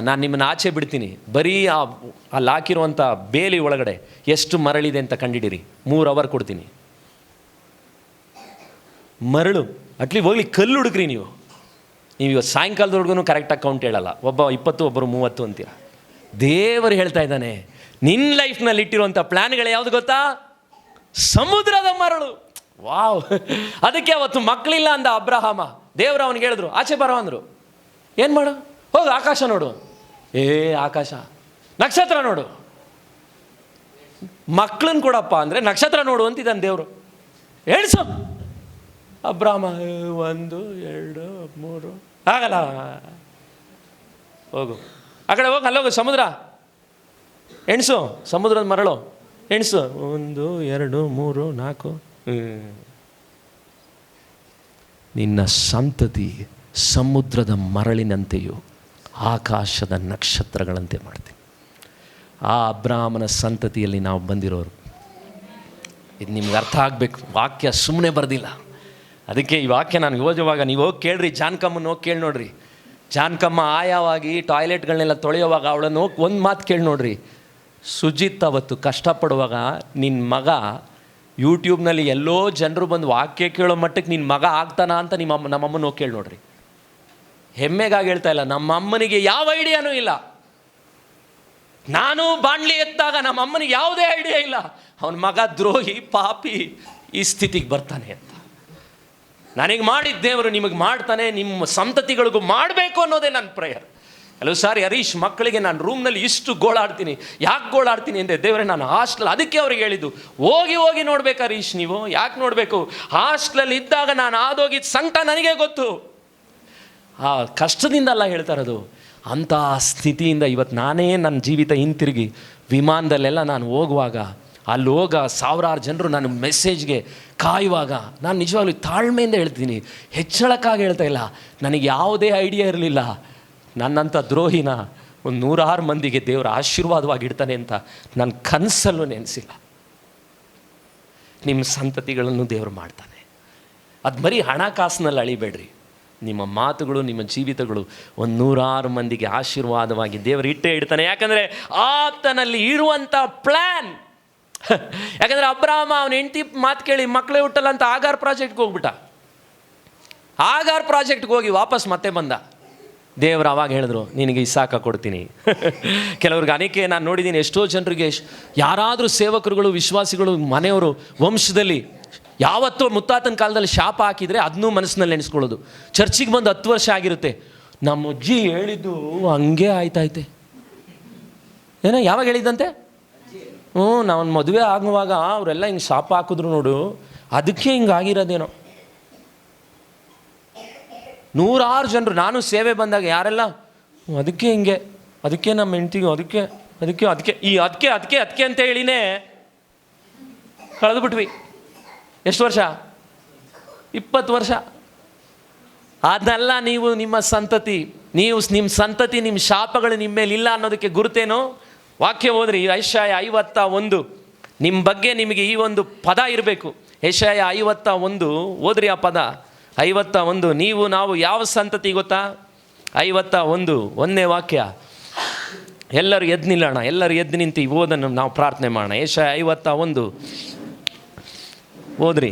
ನಾನು ನಿಮ್ಮನ್ನು ಆಚೆ ಬಿಡ್ತೀನಿ, ಬರೀ ಅಲ್ಲಿ ಹಾಕಿರುವಂಥ ಬೇಲಿ ಒಳಗಡೆ ಎಷ್ಟು ಮರಳಿದೆ ಅಂತ ಕಂಡಿಡಿರಿ, 3 ಅವರ್ ಕೊಡ್ತೀನಿ. ಮರಳು ಹೋಗ್ಲಿ ಕಲ್ಲು ಹುಡುಕ್ರಿ. ನೀವು ಇವತ್ತು ಸಾಯಂಕಾಲದವರೆಗೂ ಕರೆಕ್ಟಾಗಿ ಕೌಂಟ್ ಹೇಳಲ್ಲ. ಒಬ್ಬ 20, ಒಬ್ಬರು 30 ಅಂತೀರ. ದೇವರು ಹೇಳ್ತಾ ಇದ್ದಾನೆ, ನಿನ್ನ ಲೈಫ್ನಲ್ಲಿ ಇಟ್ಟಿರುವಂಥ ಪ್ಲ್ಯಾನ್ಗಳು ಯಾವುದು ಗೊತ್ತಾ? ಸಮುದ್ರದ ಮರಳು. ವಾವ್! ಅದಕ್ಕೆ ಅವತ್ತು ಮಕ್ಕಳಿಲ್ಲ ಅಂದ ಅಬ್ರಹಾಮ. ದೇವರು ಅವನಿಗೆ ಹೇಳಿದ್ರು, ಆಚೆ ಬರೋ ಅಂದರು. ಏನು ಮಾಡು? ಹೋಗು ಆಕಾಶ ನೋಡು. ಆಕಾಶ, ನಕ್ಷತ್ರ ನೋಡು. ಮಕ್ಕಳನ್ನ ಕೊಡಪ್ಪ ಅಂದರೆ ನಕ್ಷತ್ರ ನೋಡು ಅಂತಿದ್ದಾನೆ ದೇವರು. ಎಣಿಸು. ಅಬ್ರಹಾಮ 1 2 3 ಆಗಲ್ಲ. ಹೋಗು ಆ ಕಡೆ ಹೋಗಿ, ಅಲ್ಲೋಗು ಸಮುದ್ರ, ಎಣಿಸು ಸಮುದ್ರದ ಮರಳು, ಎಣಿಸು 1 2 3 4. ನಿನ್ನ ಸಂತತಿ ಸಮುದ್ರದ ಮರಳಿನಂತೆಯೂ ಆಕಾಶದ ನಕ್ಷತ್ರಗಳಂತೆ ಮಾಡ್ತೀನಿ. ಆ ಅಬ್ರಹಾಮನ ಸಂತತಿಯಲ್ಲಿ ನಾವು ಬಂದಿರೋರು. ಇದು ನಿಮ್ಗೆ ಅರ್ಥ ಆಗಬೇಕು. ವಾಕ್ಯ ಸುಮ್ಮನೆ ಬರೆದಿಲ್ಲ. ಅದಕ್ಕೆ ಈ ವಾಕ್ಯ ನಾನು ಓದುವಾಗ ನೀವು ಹೋಗಿ ಕೇಳ್ರಿ, ಜಾನ್ಕಮ್ಮನ ಹೋಗಿ ಕೇಳಿ ನೋಡ್ರಿ. ಜಾನ್ಕಮ್ಮ ಆಯಾವಾಗಿ ಟಾಯ್ಲೆಟ್ಗಳನ್ನೆಲ್ಲ ತೊಳೆಯುವಾಗ ಅವಳನ್ನು ಹೋಗಿ ಒಂದು ಮಾತು ಕೇಳಿ ನೋಡ್ರಿ. ಸುಜಿತ್ ಅವತ್ತು ಕಷ್ಟಪಡುವಾಗ ನಿನ್ನ ಮಗ ಯೂಟ್ಯೂಬ್ನಲ್ಲಿ ಎಲ್ಲೋ ಜನರು ಬಂದು ವಾಕ್ಯ ಕೇಳೋ ಮಟ್ಟಕ್ಕೆ ನಿನ್ನ ಮಗ ಆಗ್ತಾನ ಅಂತ ನಮ್ಮಮ್ಮನ ಹೋಗಿ ಕೇಳಿ ನೋಡ್ರಿ. ಹೆಮ್ಮೆಗಾಗಿ ಹೇಳ್ತಾ ಇಲ್ಲ, ನಮ್ಮಮ್ಮನಿಗೆ ಯಾವ ಐಡಿಯಾನೂ ಇಲ್ಲ. ನಾನು ಬಾಣ್ಲಿ ಎತ್ತಾಗ ನಮ್ಮಮ್ಮನಿಗೆ ಯಾವುದೇ ಐಡಿಯಾ ಇಲ್ಲ, ಅವನ ಮಗ ದ್ರೋಹಿ ಪಾಪಿ ಈ ಸ್ಥಿತಿಗೆ ಬರ್ತಾನೆ ಅಂತ. ನನಗೆ ಮಾಡಿದ ದೇವರು ನಿಮಗೆ ಮಾಡ್ತಾನೆ, ನಿಮ್ಮ ಸಂತತಿಗಳಿಗೂ ಮಾಡಬೇಕು ಅನ್ನೋದೇ ನನ್ನ ಪ್ರೇಯರ್. ಕೆಲವು ಸಾರಿ ಹರೀಶ್ ಮಕ್ಕಳಿಗೆ ನಾನು ರೂಮ್ನಲ್ಲಿ ಇಷ್ಟು ಗೋಳಾಡ್ತೀನಿ. ಯಾಕೆ ಗೋಳಾಡ್ತೀನಿ ಅಂದರೆ, ದೇವರೇ ನಾನು ಹಾಸ್ಟೆಲ್, ಅದಕ್ಕೆ ಅವ್ರಿಗೆ ಹೇಳಿದ್ದು ಹೋಗಿ ನೋಡ್ಬೇಕು ಹರೀಶ್. ನೀವು ಯಾಕೆ ನೋಡಬೇಕು? ಹಾಸ್ಟೆಲಲ್ಲಿ ಇದ್ದಾಗ ನಾನು ಆದೋಗಿದ್ದ ಸಂಕಟ ನನಗೆ ಗೊತ್ತು. ಆ ಕಷ್ಟದಿಂದಲ್ಲ ಹೇಳ್ತಾ ಇರೋದು, ಅಂಥ ಸ್ಥಿತಿಯಿಂದ ಇವತ್ತು ನಾನೇ ನನ್ನ ಜೀವಿತ ಹಿಂತಿರುಗಿ ವಿಮಾನದಲ್ಲೆಲ್ಲ ನಾನು ಹೋಗುವಾಗ ಅಲ್ಲಿ ಸಾವಿರಾರು ಜನರು ನನ್ನ ಮೆಸೇಜ್ಗೆ ಕಾಯುವಾಗ ನಾನು ನಿಜವಾಗ್ಲೂ ತಾಳ್ಮೆಯಿಂದ ಹೇಳ್ತೀನಿ, ಹೆಚ್ಚಳಕ್ಕಾಗಿ ಹೇಳ್ತಾ ಇಲ್ಲ. ನನಗೆ ಯಾವುದೇ ಐಡಿಯಾ ಇರಲಿಲ್ಲ ನನ್ನಂಥ ದ್ರೋಹಿನ 100 ಮಂದಿಗೆ ದೇವರ ಆಶೀರ್ವಾದವಾಗಿಡ್ತಾನೆ ಅಂತ ನನ್ನ ಕನಸಲ್ಲೂ ನೆನೆಸಿಲ್ಲ. ನಿಮ್ಮ ಸಂತತಿಗಳನ್ನು ದೇವರು ಮಾಡ್ತಾನೆ. ಅದು ಬರೀ ಹಣಕಾಸಿನಲ್ಲಿ ಅಳಿಬೇಡ್ರಿ. ನಿಮ್ಮ ಮಾತುಗಳು, ನಿಮ್ಮ ಜೀವಿತಗಳು 100 ಮಂದಿಗೆ ಆಶೀರ್ವಾದವಾಗಿ ದೇವರು ಇಟ್ಟೇ ಇಡ್ತಾನೆ. ಯಾಕಂದರೆ ಆತನಲ್ಲಿ ಇರುವಂಥ ಪ್ಲ್ಯಾನ್. ಯಾಕಂದರೆ ಅಬ್ರಹಾಮ ಅವನ ಹೆಂಡತಿ ಮಾತು ಕೇಳಿ ಮಕ್ಕಳೇ ಹುಟ್ಟಲ್ಲ ಅಂತ ಆಗಾರ್ ಪ್ರಾಜೆಕ್ಟ್ಗೆ ಹೋಗ್ಬಿಟ್ಟ. ಆಗಾರ್ ಪ್ರಾಜೆಕ್ಟ್ಗೆ ಹೋಗಿ ವಾಪಸ್ ಮತ್ತೆ ಬಂದ. ದೇವರು ಅವಾಗ ಹೇಳಿದ್ರು, ನಿನಗೆ ಇಸಾಕ ಕೊಡ್ತೀನಿ. ಕೆಲವ್ರಿಗೆ ಅನೇಕ ನಾನು ನೋಡಿದ್ದೀನಿ, ಎಷ್ಟೋ ಜನರಿಗೆ ಯಾರಾದರೂ ಸೇವಕರುಗಳು, ವಿಶ್ವಾಸಿಗಳು, ಮನೆಯವರು ವಂಶದಲ್ಲಿ ಯಾವತ್ತೋ ಮುತ್ತಾತನ ಕಾಲದಲ್ಲಿ ಶಾಪ ಹಾಕಿದರೆ ಅದನ್ನೂ ಮನಸ್ಸಿನಲ್ಲಿ ನೆನೆಸ್ಕೊಳ್ಳೋದು. ಚರ್ಚಿಗೆ ಬಂದು 10 ವರ್ಷ ಆಗಿರುತ್ತೆ, ನಮ್ಮ ಅಜ್ಜಿ ಹೇಳಿದ್ದು ಹಂಗೆ ಆಯ್ತಾಯ್ತೆ. ಏನೋ ಯಾವಾಗ ಹೇಳಿದ್ದಂತೆ? ನಾವು ಮದುವೆ ಆಗುವಾಗ ಅವರೆಲ್ಲ ಹಿಂಗೆ ಶಾಪ ಹಾಕಿದ್ರು ನೋಡು, ಅದಕ್ಕೆ ಹಿಂಗಾಗಿರೋದೇನೋ. 100 ಜನರು, ನಾನು ಸೇವೆ ಬಂದಾಗ ಯಾರೆಲ್ಲ ಅದಕ್ಕೆ ಹಿಂಗೆ, ಅದಕ್ಕೆ ನಮ್ಮ ಹೆಂಡ್ತಿಗೂ ಅದಕ್ಕೆ ಅದಕ್ಕೆ ಅದಕ್ಕೆ ಈ ಅದಕ್ಕೆ ಅದಕ್ಕೆ ಅದಕ್ಕೆ ಅಂತ ಹೇಳಿನೇ ಕಳೆದುಬಿಟ್ವಿ. ಎಷ್ಟು ವರ್ಷ? 20 ವರ್ಷ. ಅದನ್ನೆಲ್ಲ ನೀವು ನಿಮ್ಮ ಸಂತತಿ, ನಿಮ್ಮ ಸಂತತಿ, ನಿಮ್ಮ ಶಾಪಗಳು ನಿಮ್ಮ ಮೇಲೆ ಇಲ್ಲ ಅನ್ನೋದಕ್ಕೆ ಗುರುತೇನು? ವಾಕ್ಯ ಓದ್ರಿ, ಯೆಶಾಯ 51. ನಿಮ್ಮ ಬಗ್ಗೆ ನಿಮಗೆ ಈ ಒಂದು ಪದ ಇರಬೇಕು. ಯೆಶಾಯ 51 ಓದ್ರಿ. ಆ ಪದ 51. ನಾವು ಯಾವ ಸಂತತಿ ಗೊತ್ತಾ? 51 1ನೇ ವಾಕ್ಯ. ಎಲ್ಲರೂ ಎದ್ದು ನಿಲ್ಲೋಣ, ಎಲ್ಲರೂ ಎದ್ದು ನಿಂತು ಓದನ್ನು ನಾವು ಪ್ರಾರ್ಥನೆ ಮಾಡೋಣ. ಯೆಶಾಯ 51 ಓದ್ರಿ.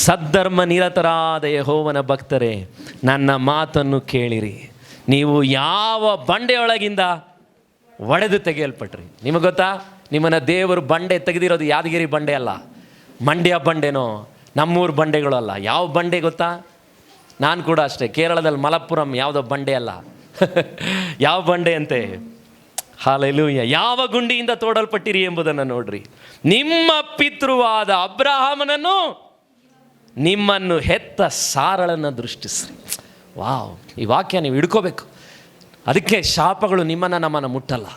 ಸದ್ಧರ್ಮ ನಿರತರಾದ ಯೆಹೋವನ ಭಕ್ತರೇ, ನನ್ನ ಮಾತನ್ನು ಕೇಳಿರಿ. ನೀವು ಯಾವ ಬಂಡೆಯೊಳಗಿಂದ ಒಡೆದು ತೆಗೆಯಲ್ಪಟ್ರಿ? ನಿಮಗೆ ಗೊತ್ತಾ, ನಿಮ್ಮನ್ನು ದೇವರು ಬಂಡೆ ತೆಗೆದಿರೋದು ಯಾದಗಿರಿ ಬಂಡೆ ಅಲ್ಲ, ಮಂಡ್ಯ ಬಂಡೆನೋ ನಮ್ಮೂರು ಬಂಡೆಗಳು ಅಲ್ಲ. ಯಾವ ಬಂಡೆ ಗೊತ್ತಾ? ನಾನು ಕೂಡ ಅಷ್ಟೇ, ಕೇರಳದಲ್ಲಿ ಮಲಪ್ಪುರಂ ಯಾವುದೋ ಬಂಡೆ ಅಲ್ಲ. ಯಾವ ಬಂಡೆ ಅಂತೆ? ಹಾಲೆಲೂಯ. ಯಾವ ಗುಂಡಿಯಿಂದ ತೋಡಲ್ಪಟ್ಟಿರಿ ಎಂಬುದನ್ನು ನೋಡ್ರಿ. ನಿಮ್ಮ ಪಿತೃವಾದ ಅಬ್ರಹಾಮನನ್ನು, ನಿಮ್ಮನ್ನು ಹೆತ್ತ ಸಾರಳನ್ನು ದೃಷ್ಟಿಸ್ರಿ. ವಾವ್! ಈ ವಾಕ್ಯ ನೀವು ಹಿಡ್ಕೋಬೇಕು. ಅದಕ್ಕೆ ಶಾಪಗಳು ನಮ್ಮನ್ನು ಮುಟ್ಟಲ್ಲ.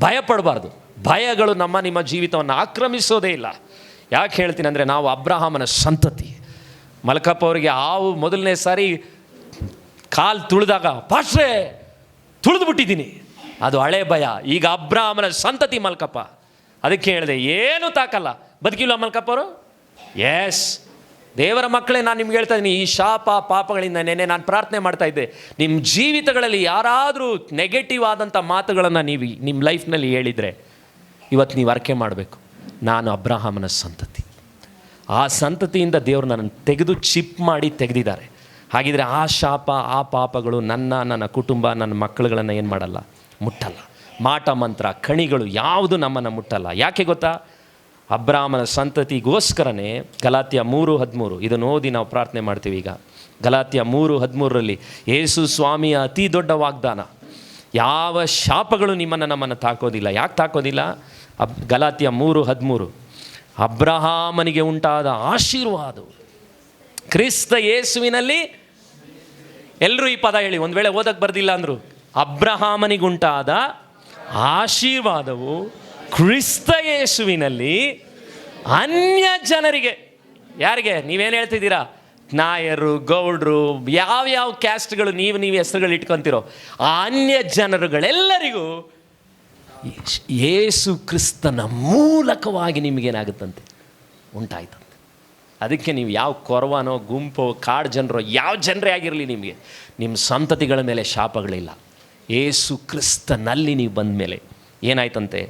ಭಯಪಡಬಾರ್ದು. ಭಯಗಳು ನಿಮ್ಮ ಜೀವಿತವನ್ನು ಆಕ್ರಮಿಸೋದೇ ಇಲ್ಲ. ಯಾಕೆ ಹೇಳ್ತೀನಿ ಅಂದರೆ, ನಾವು ಅಬ್ರಹಾಮನ ಸಂತತಿ. ಮಲ್ಕಪ್ಪ ಅವರಿಗೆ ಹಾವು ಮೊದಲನೇ ಸಾರಿ ಕಾಲು ತುಳಿದಾಗ, ಪಾಶ್ರೇ ತುಳಿದು ಬಿಟ್ಟಿದ್ದೀನಿ, ಅದು ಹಳೆ ಭಯ. ಈಗ ಅಬ್ರಹಾಮನ ಸಂತತಿ ಮಲ್ಕಪ್ಪ. ಅದಕ್ಕೆ ಹೇಳಿದೆ, ಏನೂ ತಾಕಲ್ಲ. ಬದುಕಿಲ್ಲ ಮಲ್ಕಪ್ಪ ಅವರು? ಎಸ್, ದೇವರ ಮಕ್ಕಳೇ, ನಾನು ನಿಮ್ಗೆ ಹೇಳ್ತಾ ಇದ್ದೀನಿ, ಈ ಶಾಪ ಪಾಪಗಳಿಂದ ನೆನೆ ನಾನು ಪ್ರಾರ್ಥನೆ ಮಾಡ್ತಾ ಇದ್ದೆ. ನಿಮ್ಮ ಜೀವಿತಗಳಲ್ಲಿ ಯಾರಾದರೂ ನೆಗೆಟಿವ್ ಆದಂಥ ಮಾತುಗಳನ್ನು ನೀವು ನಿಮ್ಮ ಲೈಫ್ನಲ್ಲಿ ಹೇಳಿದರೆ, ಇವತ್ತು ನೀವು ಅರ್ಕೆ ಮಾಡಬೇಕು, ನಾನು ಅಬ್ರಹಾಮನ ಸಂತತಿ. ಆ ಸಂತತಿಯಿಂದ ದೇವರು ನನ್ನನ್ನು ತೆಗೆದು ಚಿಪ್ ಮಾಡಿ ತೆಗೆದಿದ್ದಾರೆ. ಹಾಗಿದ್ರೆ ಆ ಶಾಪ, ಆ ಪಾಪಗಳು ನನ್ನ ಕುಟುಂಬ, ನನ್ನ ಮಕ್ಕಳುಗಳನ್ನು ಏನು ಮಾಡಲ್ಲ? ಮುಟ್ಟಲ್ಲ. ಮಾಟ ಮಂತ್ರ, ಕಣಿಗಳು ಯಾವುದು ನಮ್ಮನ್ನು ಮುಟ್ಟಲ್ಲ. ಯಾಕೆ ಗೊತ್ತಾ? ಅಬ್ರಾಮನ ಸಂತತಿಗೋಸ್ಕರನೇ ಗಲಾತ್ಯ 3:13 ಇದನ್ನು ಓದಿ ನಾವು ಪ್ರಾರ್ಥನೆ ಮಾಡ್ತೀವಿ. ಈಗ ಗಲಾತ್ಯ 3:13 ಯೇಸು ಸ್ವಾಮಿಯ ಅತಿ ದೊಡ್ಡ ವಾಗ್ದಾನ, ಯಾವ ಶಾಪಗಳು ನಮ್ಮನ್ನು ತಾಕೋದಿಲ್ಲ. ಯಾಕೆ ತಾಕೋದಿಲ್ಲ? ಗಲಾತ್ಯ 3:13 ಅಬ್ರಹಾಮನಿಗೆ ಉಂಟಾದ ಆಶೀರ್ವಾದವು ಕ್ರಿಸ್ತ ಯೇಸುವಿನಲ್ಲಿ, ಎಲ್ಲರೂ ಈ ಪದ ಹೇಳಿ, ಒಂದು ವೇಳೆ ಓದಕ್ಕೆ ಬರ್ದಿಲ್ಲ ಅಂದರು, ಅಬ್ರಹಾಮನಿಗುಂಟಾದ ಆಶೀರ್ವಾದವು ಕ್ರಿಸ್ತ ಯೇಸುವಿನಲ್ಲಿ ಅನ್ಯ ಜನರಿಗೆ. ಯಾರಿಗೆ? ನೀವೇನು ಹೇಳ್ತಿದ್ದೀರಾ? ನಾಯರು, ಗೌಡ್ರು, ಯಾವ್ಯಾವ ಕ್ಯಾಸ್ಟ್ಗಳು ನೀವು ಹೆಸರುಗಳು ಇಟ್ಕೊತಿರೋ ಆ ಅನ್ಯ ಜನರುಗಳೆಲ್ಲರಿಗೂ ಯೇಸು ಕ್ರಿಸ್ತನ ಮೂಲಕವಾಗಿ ನಿಮಗೇನಾಗುತ್ತಂತೆ? ಉಂಟಾಯ್ತಂತೆ. ಅದಕ್ಕೆ ನೀವು ಯಾವ ಕೊರವನೋ, ಗುಂಪೋ, ಕಾಡು ಜನರೋ, ಯಾವ ಜನರೇ ಆಗಿರಲಿ, ನಿಮಗೆ ನಿಮ್ಮ ಸಂತತಿಗಳ ಮೇಲೆ ಶಾಪಗಳಿಲ್ಲ. ಯೇಸು ಕ್ರಿಸ್ತನಲ್ಲಿ ನೀವು ಬಂದ ಮೇಲೆ ಏನಾಯ್ತಂತೆ?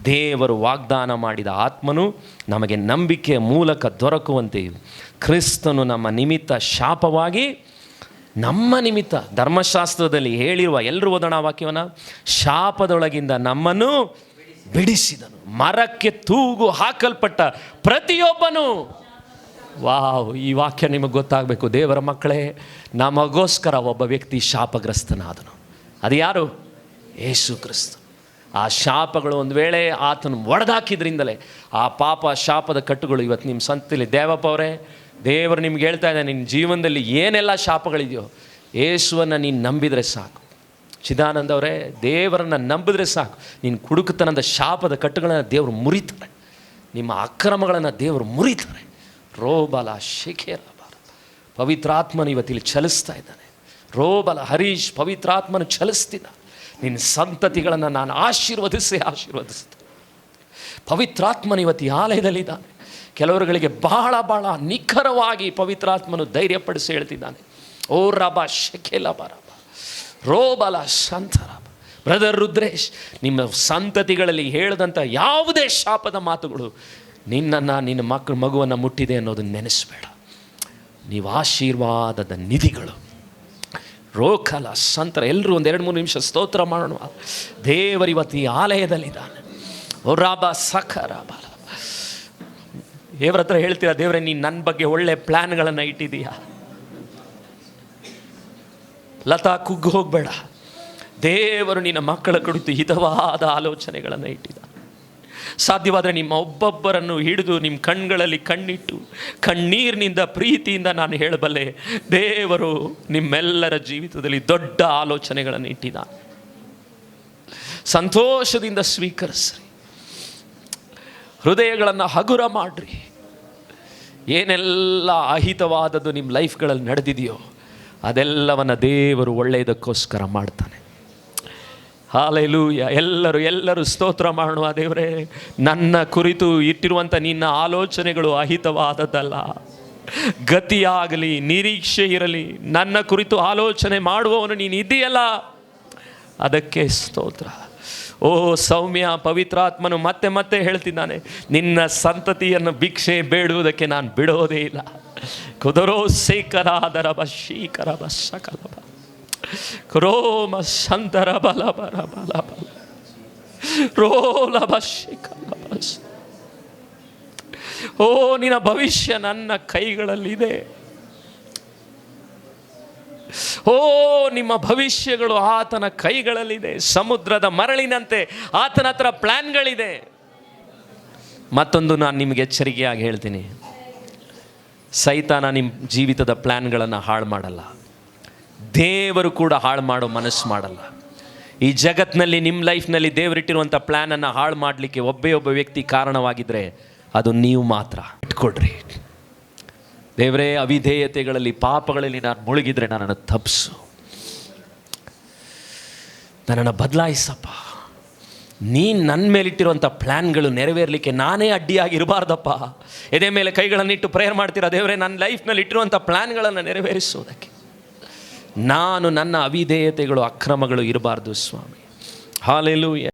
ದೇವರು ವಾಗ್ದಾನ ಮಾಡಿದ ಆತ್ಮನು ನಮಗೆ ನಂಬಿಕೆಯ ಮೂಲಕ ದೊರಕುವಂತೆಯೂ ಕ್ರಿಸ್ತನು ನಮ್ಮ ನಿಮಿತ್ತ ಶಾಪವಾಗಿ ನಮ್ಮ ನಿಮಿತ್ತ ಧರ್ಮಶಾಸ್ತ್ರದಲ್ಲಿ ಹೇಳಿರುವ, ಎಲ್ಲರೂ ಓದೋಣ ವಾಕ್ಯವನ್ನ, ಶಾಪದೊಳಗಿಂದ ನಮ್ಮನ್ನು ಬಿಡಿಸಿದನು. ಮರಕ್ಕೆ ತೂಗು ಹಾಕಲ್ಪಟ್ಟ ಪ್ರತಿಯೊಬ್ಬನು. ವಾವ್, ಈ ವಾಕ್ಯ ನಿಮಗೆ ಗೊತ್ತಾಗಬೇಕು ದೇವರ ಮಕ್ಕಳೇ. ನಮಗೋಸ್ಕರ ಒಬ್ಬ ವ್ಯಕ್ತಿ ಶಾಪಗ್ರಸ್ತನಾದನು. ಅದು ಯಾರು? ಯೇಸು ಕ್ರಿಸ್ತ. ಆ ಶಾಪಗಳು ಒಂದು ವೇಳೆ ಆತನು ಒಡೆದಾಕಿದ್ರಿಂದಲೇ ಆ ಪಾಪ ಶಾಪದ ಕಟ್ಟುಗಳು ಇವತ್ತು ನಿಮ್ಮ ಸಂತತಿಲಿ. ದೇವಪ್ಪ ಅವರೇ, ದೇವರು ನಿಮ್ಗೆ ಹೇಳ್ತಾ ಇದ್ದಾನೆ, ನಿನ್ನ ಜೀವನದಲ್ಲಿ ಏನೆಲ್ಲ ಶಾಪಗಳಿದೆಯೋ ಯೇಸುವನ್ನು ನೀನು ನಂಬಿದರೆ ಸಾಕು. ಚಿದಾನಂದ ಅವರೇ, ದೇವರನ್ನು ನಂಬಿದ್ರೆ ಸಾಕು. ನೀನು ಕುಡುಕತನದ ಶಾಪದ ಕಟ್ಟುಗಳನ್ನು ದೇವರು ಮುರಿತಾರೆ, ನಿಮ್ಮ ಅಕ್ರಮಗಳನ್ನು ದೇವರು ಮುರಿತಾರೆ. ರೋಬಲ ಶಿಖೇರ ಪವಿತ್ರಾತ್ಮನು ಇವತ್ತಿಲ್ಲಿ ಚಲಿಸ್ತಾ ಇದ್ದಾನೆ. ರೋಬಲ ಹರೀಶ್, ಪವಿತ್ರಾತ್ಮನು ಚಲಿಸ್ತಿದ್ದ. ನಿನ್ನ ಸಂತತಿಗಳನ್ನು ನಾನು ಆಶೀರ್ವದಿಸ್ತೇನೆ. ಪವಿತ್ರಾತ್ಮನು ಇವತ್ತು ಈ ಆಲಯದಲ್ಲಿದ್ದಾನೆ. ಕೆಲವರುಗಳಿಗೆ ಬಹಳ ಬಹಳ ನಿಖರವಾಗಿ ಪವಿತ್ರಾತ್ಮನು ಧೈರ್ಯಪಡಿಸಿ ಹೇಳ್ತಿದ್ದಾನೆ. ಓ ರಬ ಶೆಕೆಲ ಬರಬ ರೋಬಲ ಸಂತರಬ. ಬ್ರದರ್ ರುದ್ರೇಶ್, ನಿಮ್ಮ ಸಂತತಿಗಳಲ್ಲಿ ಹೇಳಿದಂಥ ಯಾವುದೇ ಶಾಪದ ಮಾತುಗಳು ನಿನ್ನನ್ನು, ನಿನ್ನ ಮಗುವನ್ನು ಮುಟ್ಟಿದೆ ಅನ್ನೋದನ್ನು ನೆನೆಸಬೇಡ. ನೀವು ಆಶೀರ್ವಾದದ ನಿಧಿಗಳು. ರೋಕಲ ಸಂತರ. ಎಲ್ಲರೂ ಒಂದು 2-3 ನಿಮಿಷ ಸ್ತೋತ್ರ ಮಾಡೋಣ. ದೇವರು ಇವತ್ತು ಈ ಆಲಯದಲ್ಲಿದ್ದಾನೆ. ಓ ರಾಬ ಸಖರ ಬಾಲ. ದೇವರ ಹತ್ರ ಹೇಳ್ತೀರಾ, ದೇವರೇ ನೀನು ನನ್ನ ಬಗ್ಗೆ ಒಳ್ಳೆ ಪ್ಲ್ಯಾನ್ಗಳನ್ನು ಇಟ್ಟಿದ್ದೀಯಾ. ಲತಾ, ಕುಗ್ಗು ಹೋಗಬೇಡ. ದೇವರು ನಿನ್ನ ಮಕ್ಕಳ ಕುರಿತು ಹಿತವಾದ ಆಲೋಚನೆಗಳನ್ನು ಇಟ್ಟಿದ್ದ. ಸಾಧ್ಯವಾದರೆ ನಿಮ್ಮ ಒಬ್ಬೊಬ್ಬರನ್ನು ಹಿಡಿದು ನಿಮ್ಮ ಕಣ್ಗಳಲ್ಲಿ ಕಣ್ಣಿಟ್ಟು ಕಣ್ಣೀರಿನಿಂದ ಪ್ರೀತಿಯಿಂದ ನಾನು ಹೇಳಬಲ್ಲೆ, ದೇವರು ನಿಮ್ಮೆಲ್ಲರ ಜೀವಿತದಲ್ಲಿ ದೊಡ್ಡ ಆಲೋಚನೆಗಳನ್ನು ಇಟ್ಟಿದ್ದಾನೆ. ಸಂತೋಷದಿಂದ ಸ್ವೀಕರಿಸ್ರಿ. ಹೃದಯಗಳನ್ನು ಹಗುರ ಮಾಡ್ರಿ. ಏನೆಲ್ಲ ಅಹಿತವಾದದ್ದು ನಿಮ್ಮ ಲೈಫ್ಗಳಲ್ಲಿ ನಡೆದಿದೆಯೋ ಅದೆಲ್ಲವನ್ನು ದೇವರು ಒಳ್ಳೆಯದಕ್ಕೋಸ್ಕರ ಮಾಡ್ತಾನೆ. ಹಾಲೆಲೂಯ. ಎಲ್ಲರೂ ಸ್ತೋತ್ರ ಮಾಡುವ. ದೇವರೇ, ನನ್ನ ಕುರಿತು ಇಟ್ಟಿರುವಂಥ ನಿನ್ನ ಆಲೋಚನೆಗಳು ಅಹಿತವಾದದ್ದಲ್ಲ. ಗತಿಯಾಗಲಿ, ನಿರೀಕ್ಷೆ ಇರಲಿ, ನನ್ನ ಕುರಿತು ಆಲೋಚನೆ ಮಾಡುವವನು ನೀನು ಇದೆಯಲ್ಲ, ಅದಕ್ಕೆ ಸ್ತೋತ್ರ. ಓ ಸೌಮ್ಯ, ಪವಿತ್ರಾತ್ಮನು ಮತ್ತೆ ಮತ್ತೆ ಹೇಳ್ತಿದ್ದಾನೆ, ನಿನ್ನ ಸಂತತಿಯನ್ನು ಭಿಕ್ಷೆ ಬೇಡುವುದಕ್ಕೆ ನಾನು ಬಿಡೋದೇ ಇಲ್ಲ. ಕುದರೋ ಸೇಕರಾದರಬ ಶೀಕರಬ ಸಕಲಬ ಕ್ರೋಮ ಸಂತರ ಬಲ ಬಲ ಬಲ ಬಲ ರೋಲಬ ಶಿಖಲಬ. ಓ, ನಿನ್ನ ಭವಿಷ್ಯ ನನ್ನ ಕೈಗಳಲ್ಲಿದೆ. ಓ, ನಿಮ್ಮ ಭವಿಷ್ಯಗಳು ಆತನ ಕೈಗಳಲ್ಲಿದೆ. ಸಮುದ್ರದ ಮರಳಿನಂತೆ ಆತನ ಹತ್ರ ಪ್ಲ್ಯಾನ್ಗಳಿದೆ. ಮತ್ತೊಂದು ನಾನು ನಿಮಗೆ ಎಚ್ಚರಿಕೆಯಾಗಿ ಹೇಳ್ತೀನಿ, ಸೈತಾನ ನಿಮ್ಮ ಜೀವಿತದ ಪ್ಲ್ಯಾನ್ಗಳನ್ನು ಹಾಳು ಮಾಡಲ್ಲ. ದೇವರು ಕೂಡ ಹಾಳು ಮಾಡೋ ಮನಸ್ಸು ಮಾಡಲ್ಲ. ಈ ಜಗತ್ತಿನಲ್ಲಿ ನಿಮ್ಮ ಲೈಫ್ನಲ್ಲಿ ದೇವರಿಟ್ಟಿರುವಂಥ ಪ್ಲ್ಯಾನನ್ನು ಹಾಳು ಮಾಡಲಿಕ್ಕೆ ಒಬ್ಬ ವ್ಯಕ್ತಿ ಕಾರಣವಾಗಿದ್ದರೆ ಅದು ನೀವು ಮಾತ್ರ. ಇಟ್ಕೊಡ್ರಿ. ದೇವರೇ, ಅವಿಧೇಯತೆಗಳಲ್ಲಿ, ಪಾಪಗಳಲ್ಲಿ ನಾನು ಮುಳುಗಿದ್ರೆ ನನ್ನನ್ನು ತಪ್ಪಿಸು, ನನ್ನನ್ನು ಬದಲಾಯಿಸಪ್ಪ. ನೀನು ನನ್ನ ಮೇಲಿಟ್ಟಿರುವಂಥ ಪ್ಲ್ಯಾನ್ಗಳು ನೆರವೇರಲಿಕ್ಕೆ ನಾನೇ ಅಡ್ಡಿಯಾಗಿರಬಾರ್ದಪ್ಪ. ಎದೆ ಮೇಲೆ ಕೈಗಳನ್ನಿಟ್ಟು ಪ್ರೇಯರ್ ಮಾಡ್ತೀರಾ, ದೇವರೇ ನನ್ನ ಲೈಫ್ನಲ್ಲಿ ಇಟ್ಟಿರುವಂಥ ಪ್ಲ್ಯಾನ್ಗಳನ್ನು ನೆರವೇರಿಸೋದಕ್ಕೆ ನಾನು, ನನ್ನ ಅವಿಧೇಯತೆಗಳು, ಅಕ್ರಮಗಳು ಇರಬಾರ್ದು ಸ್ವಾಮಿ. ಹಾಲೆಲೂಯ.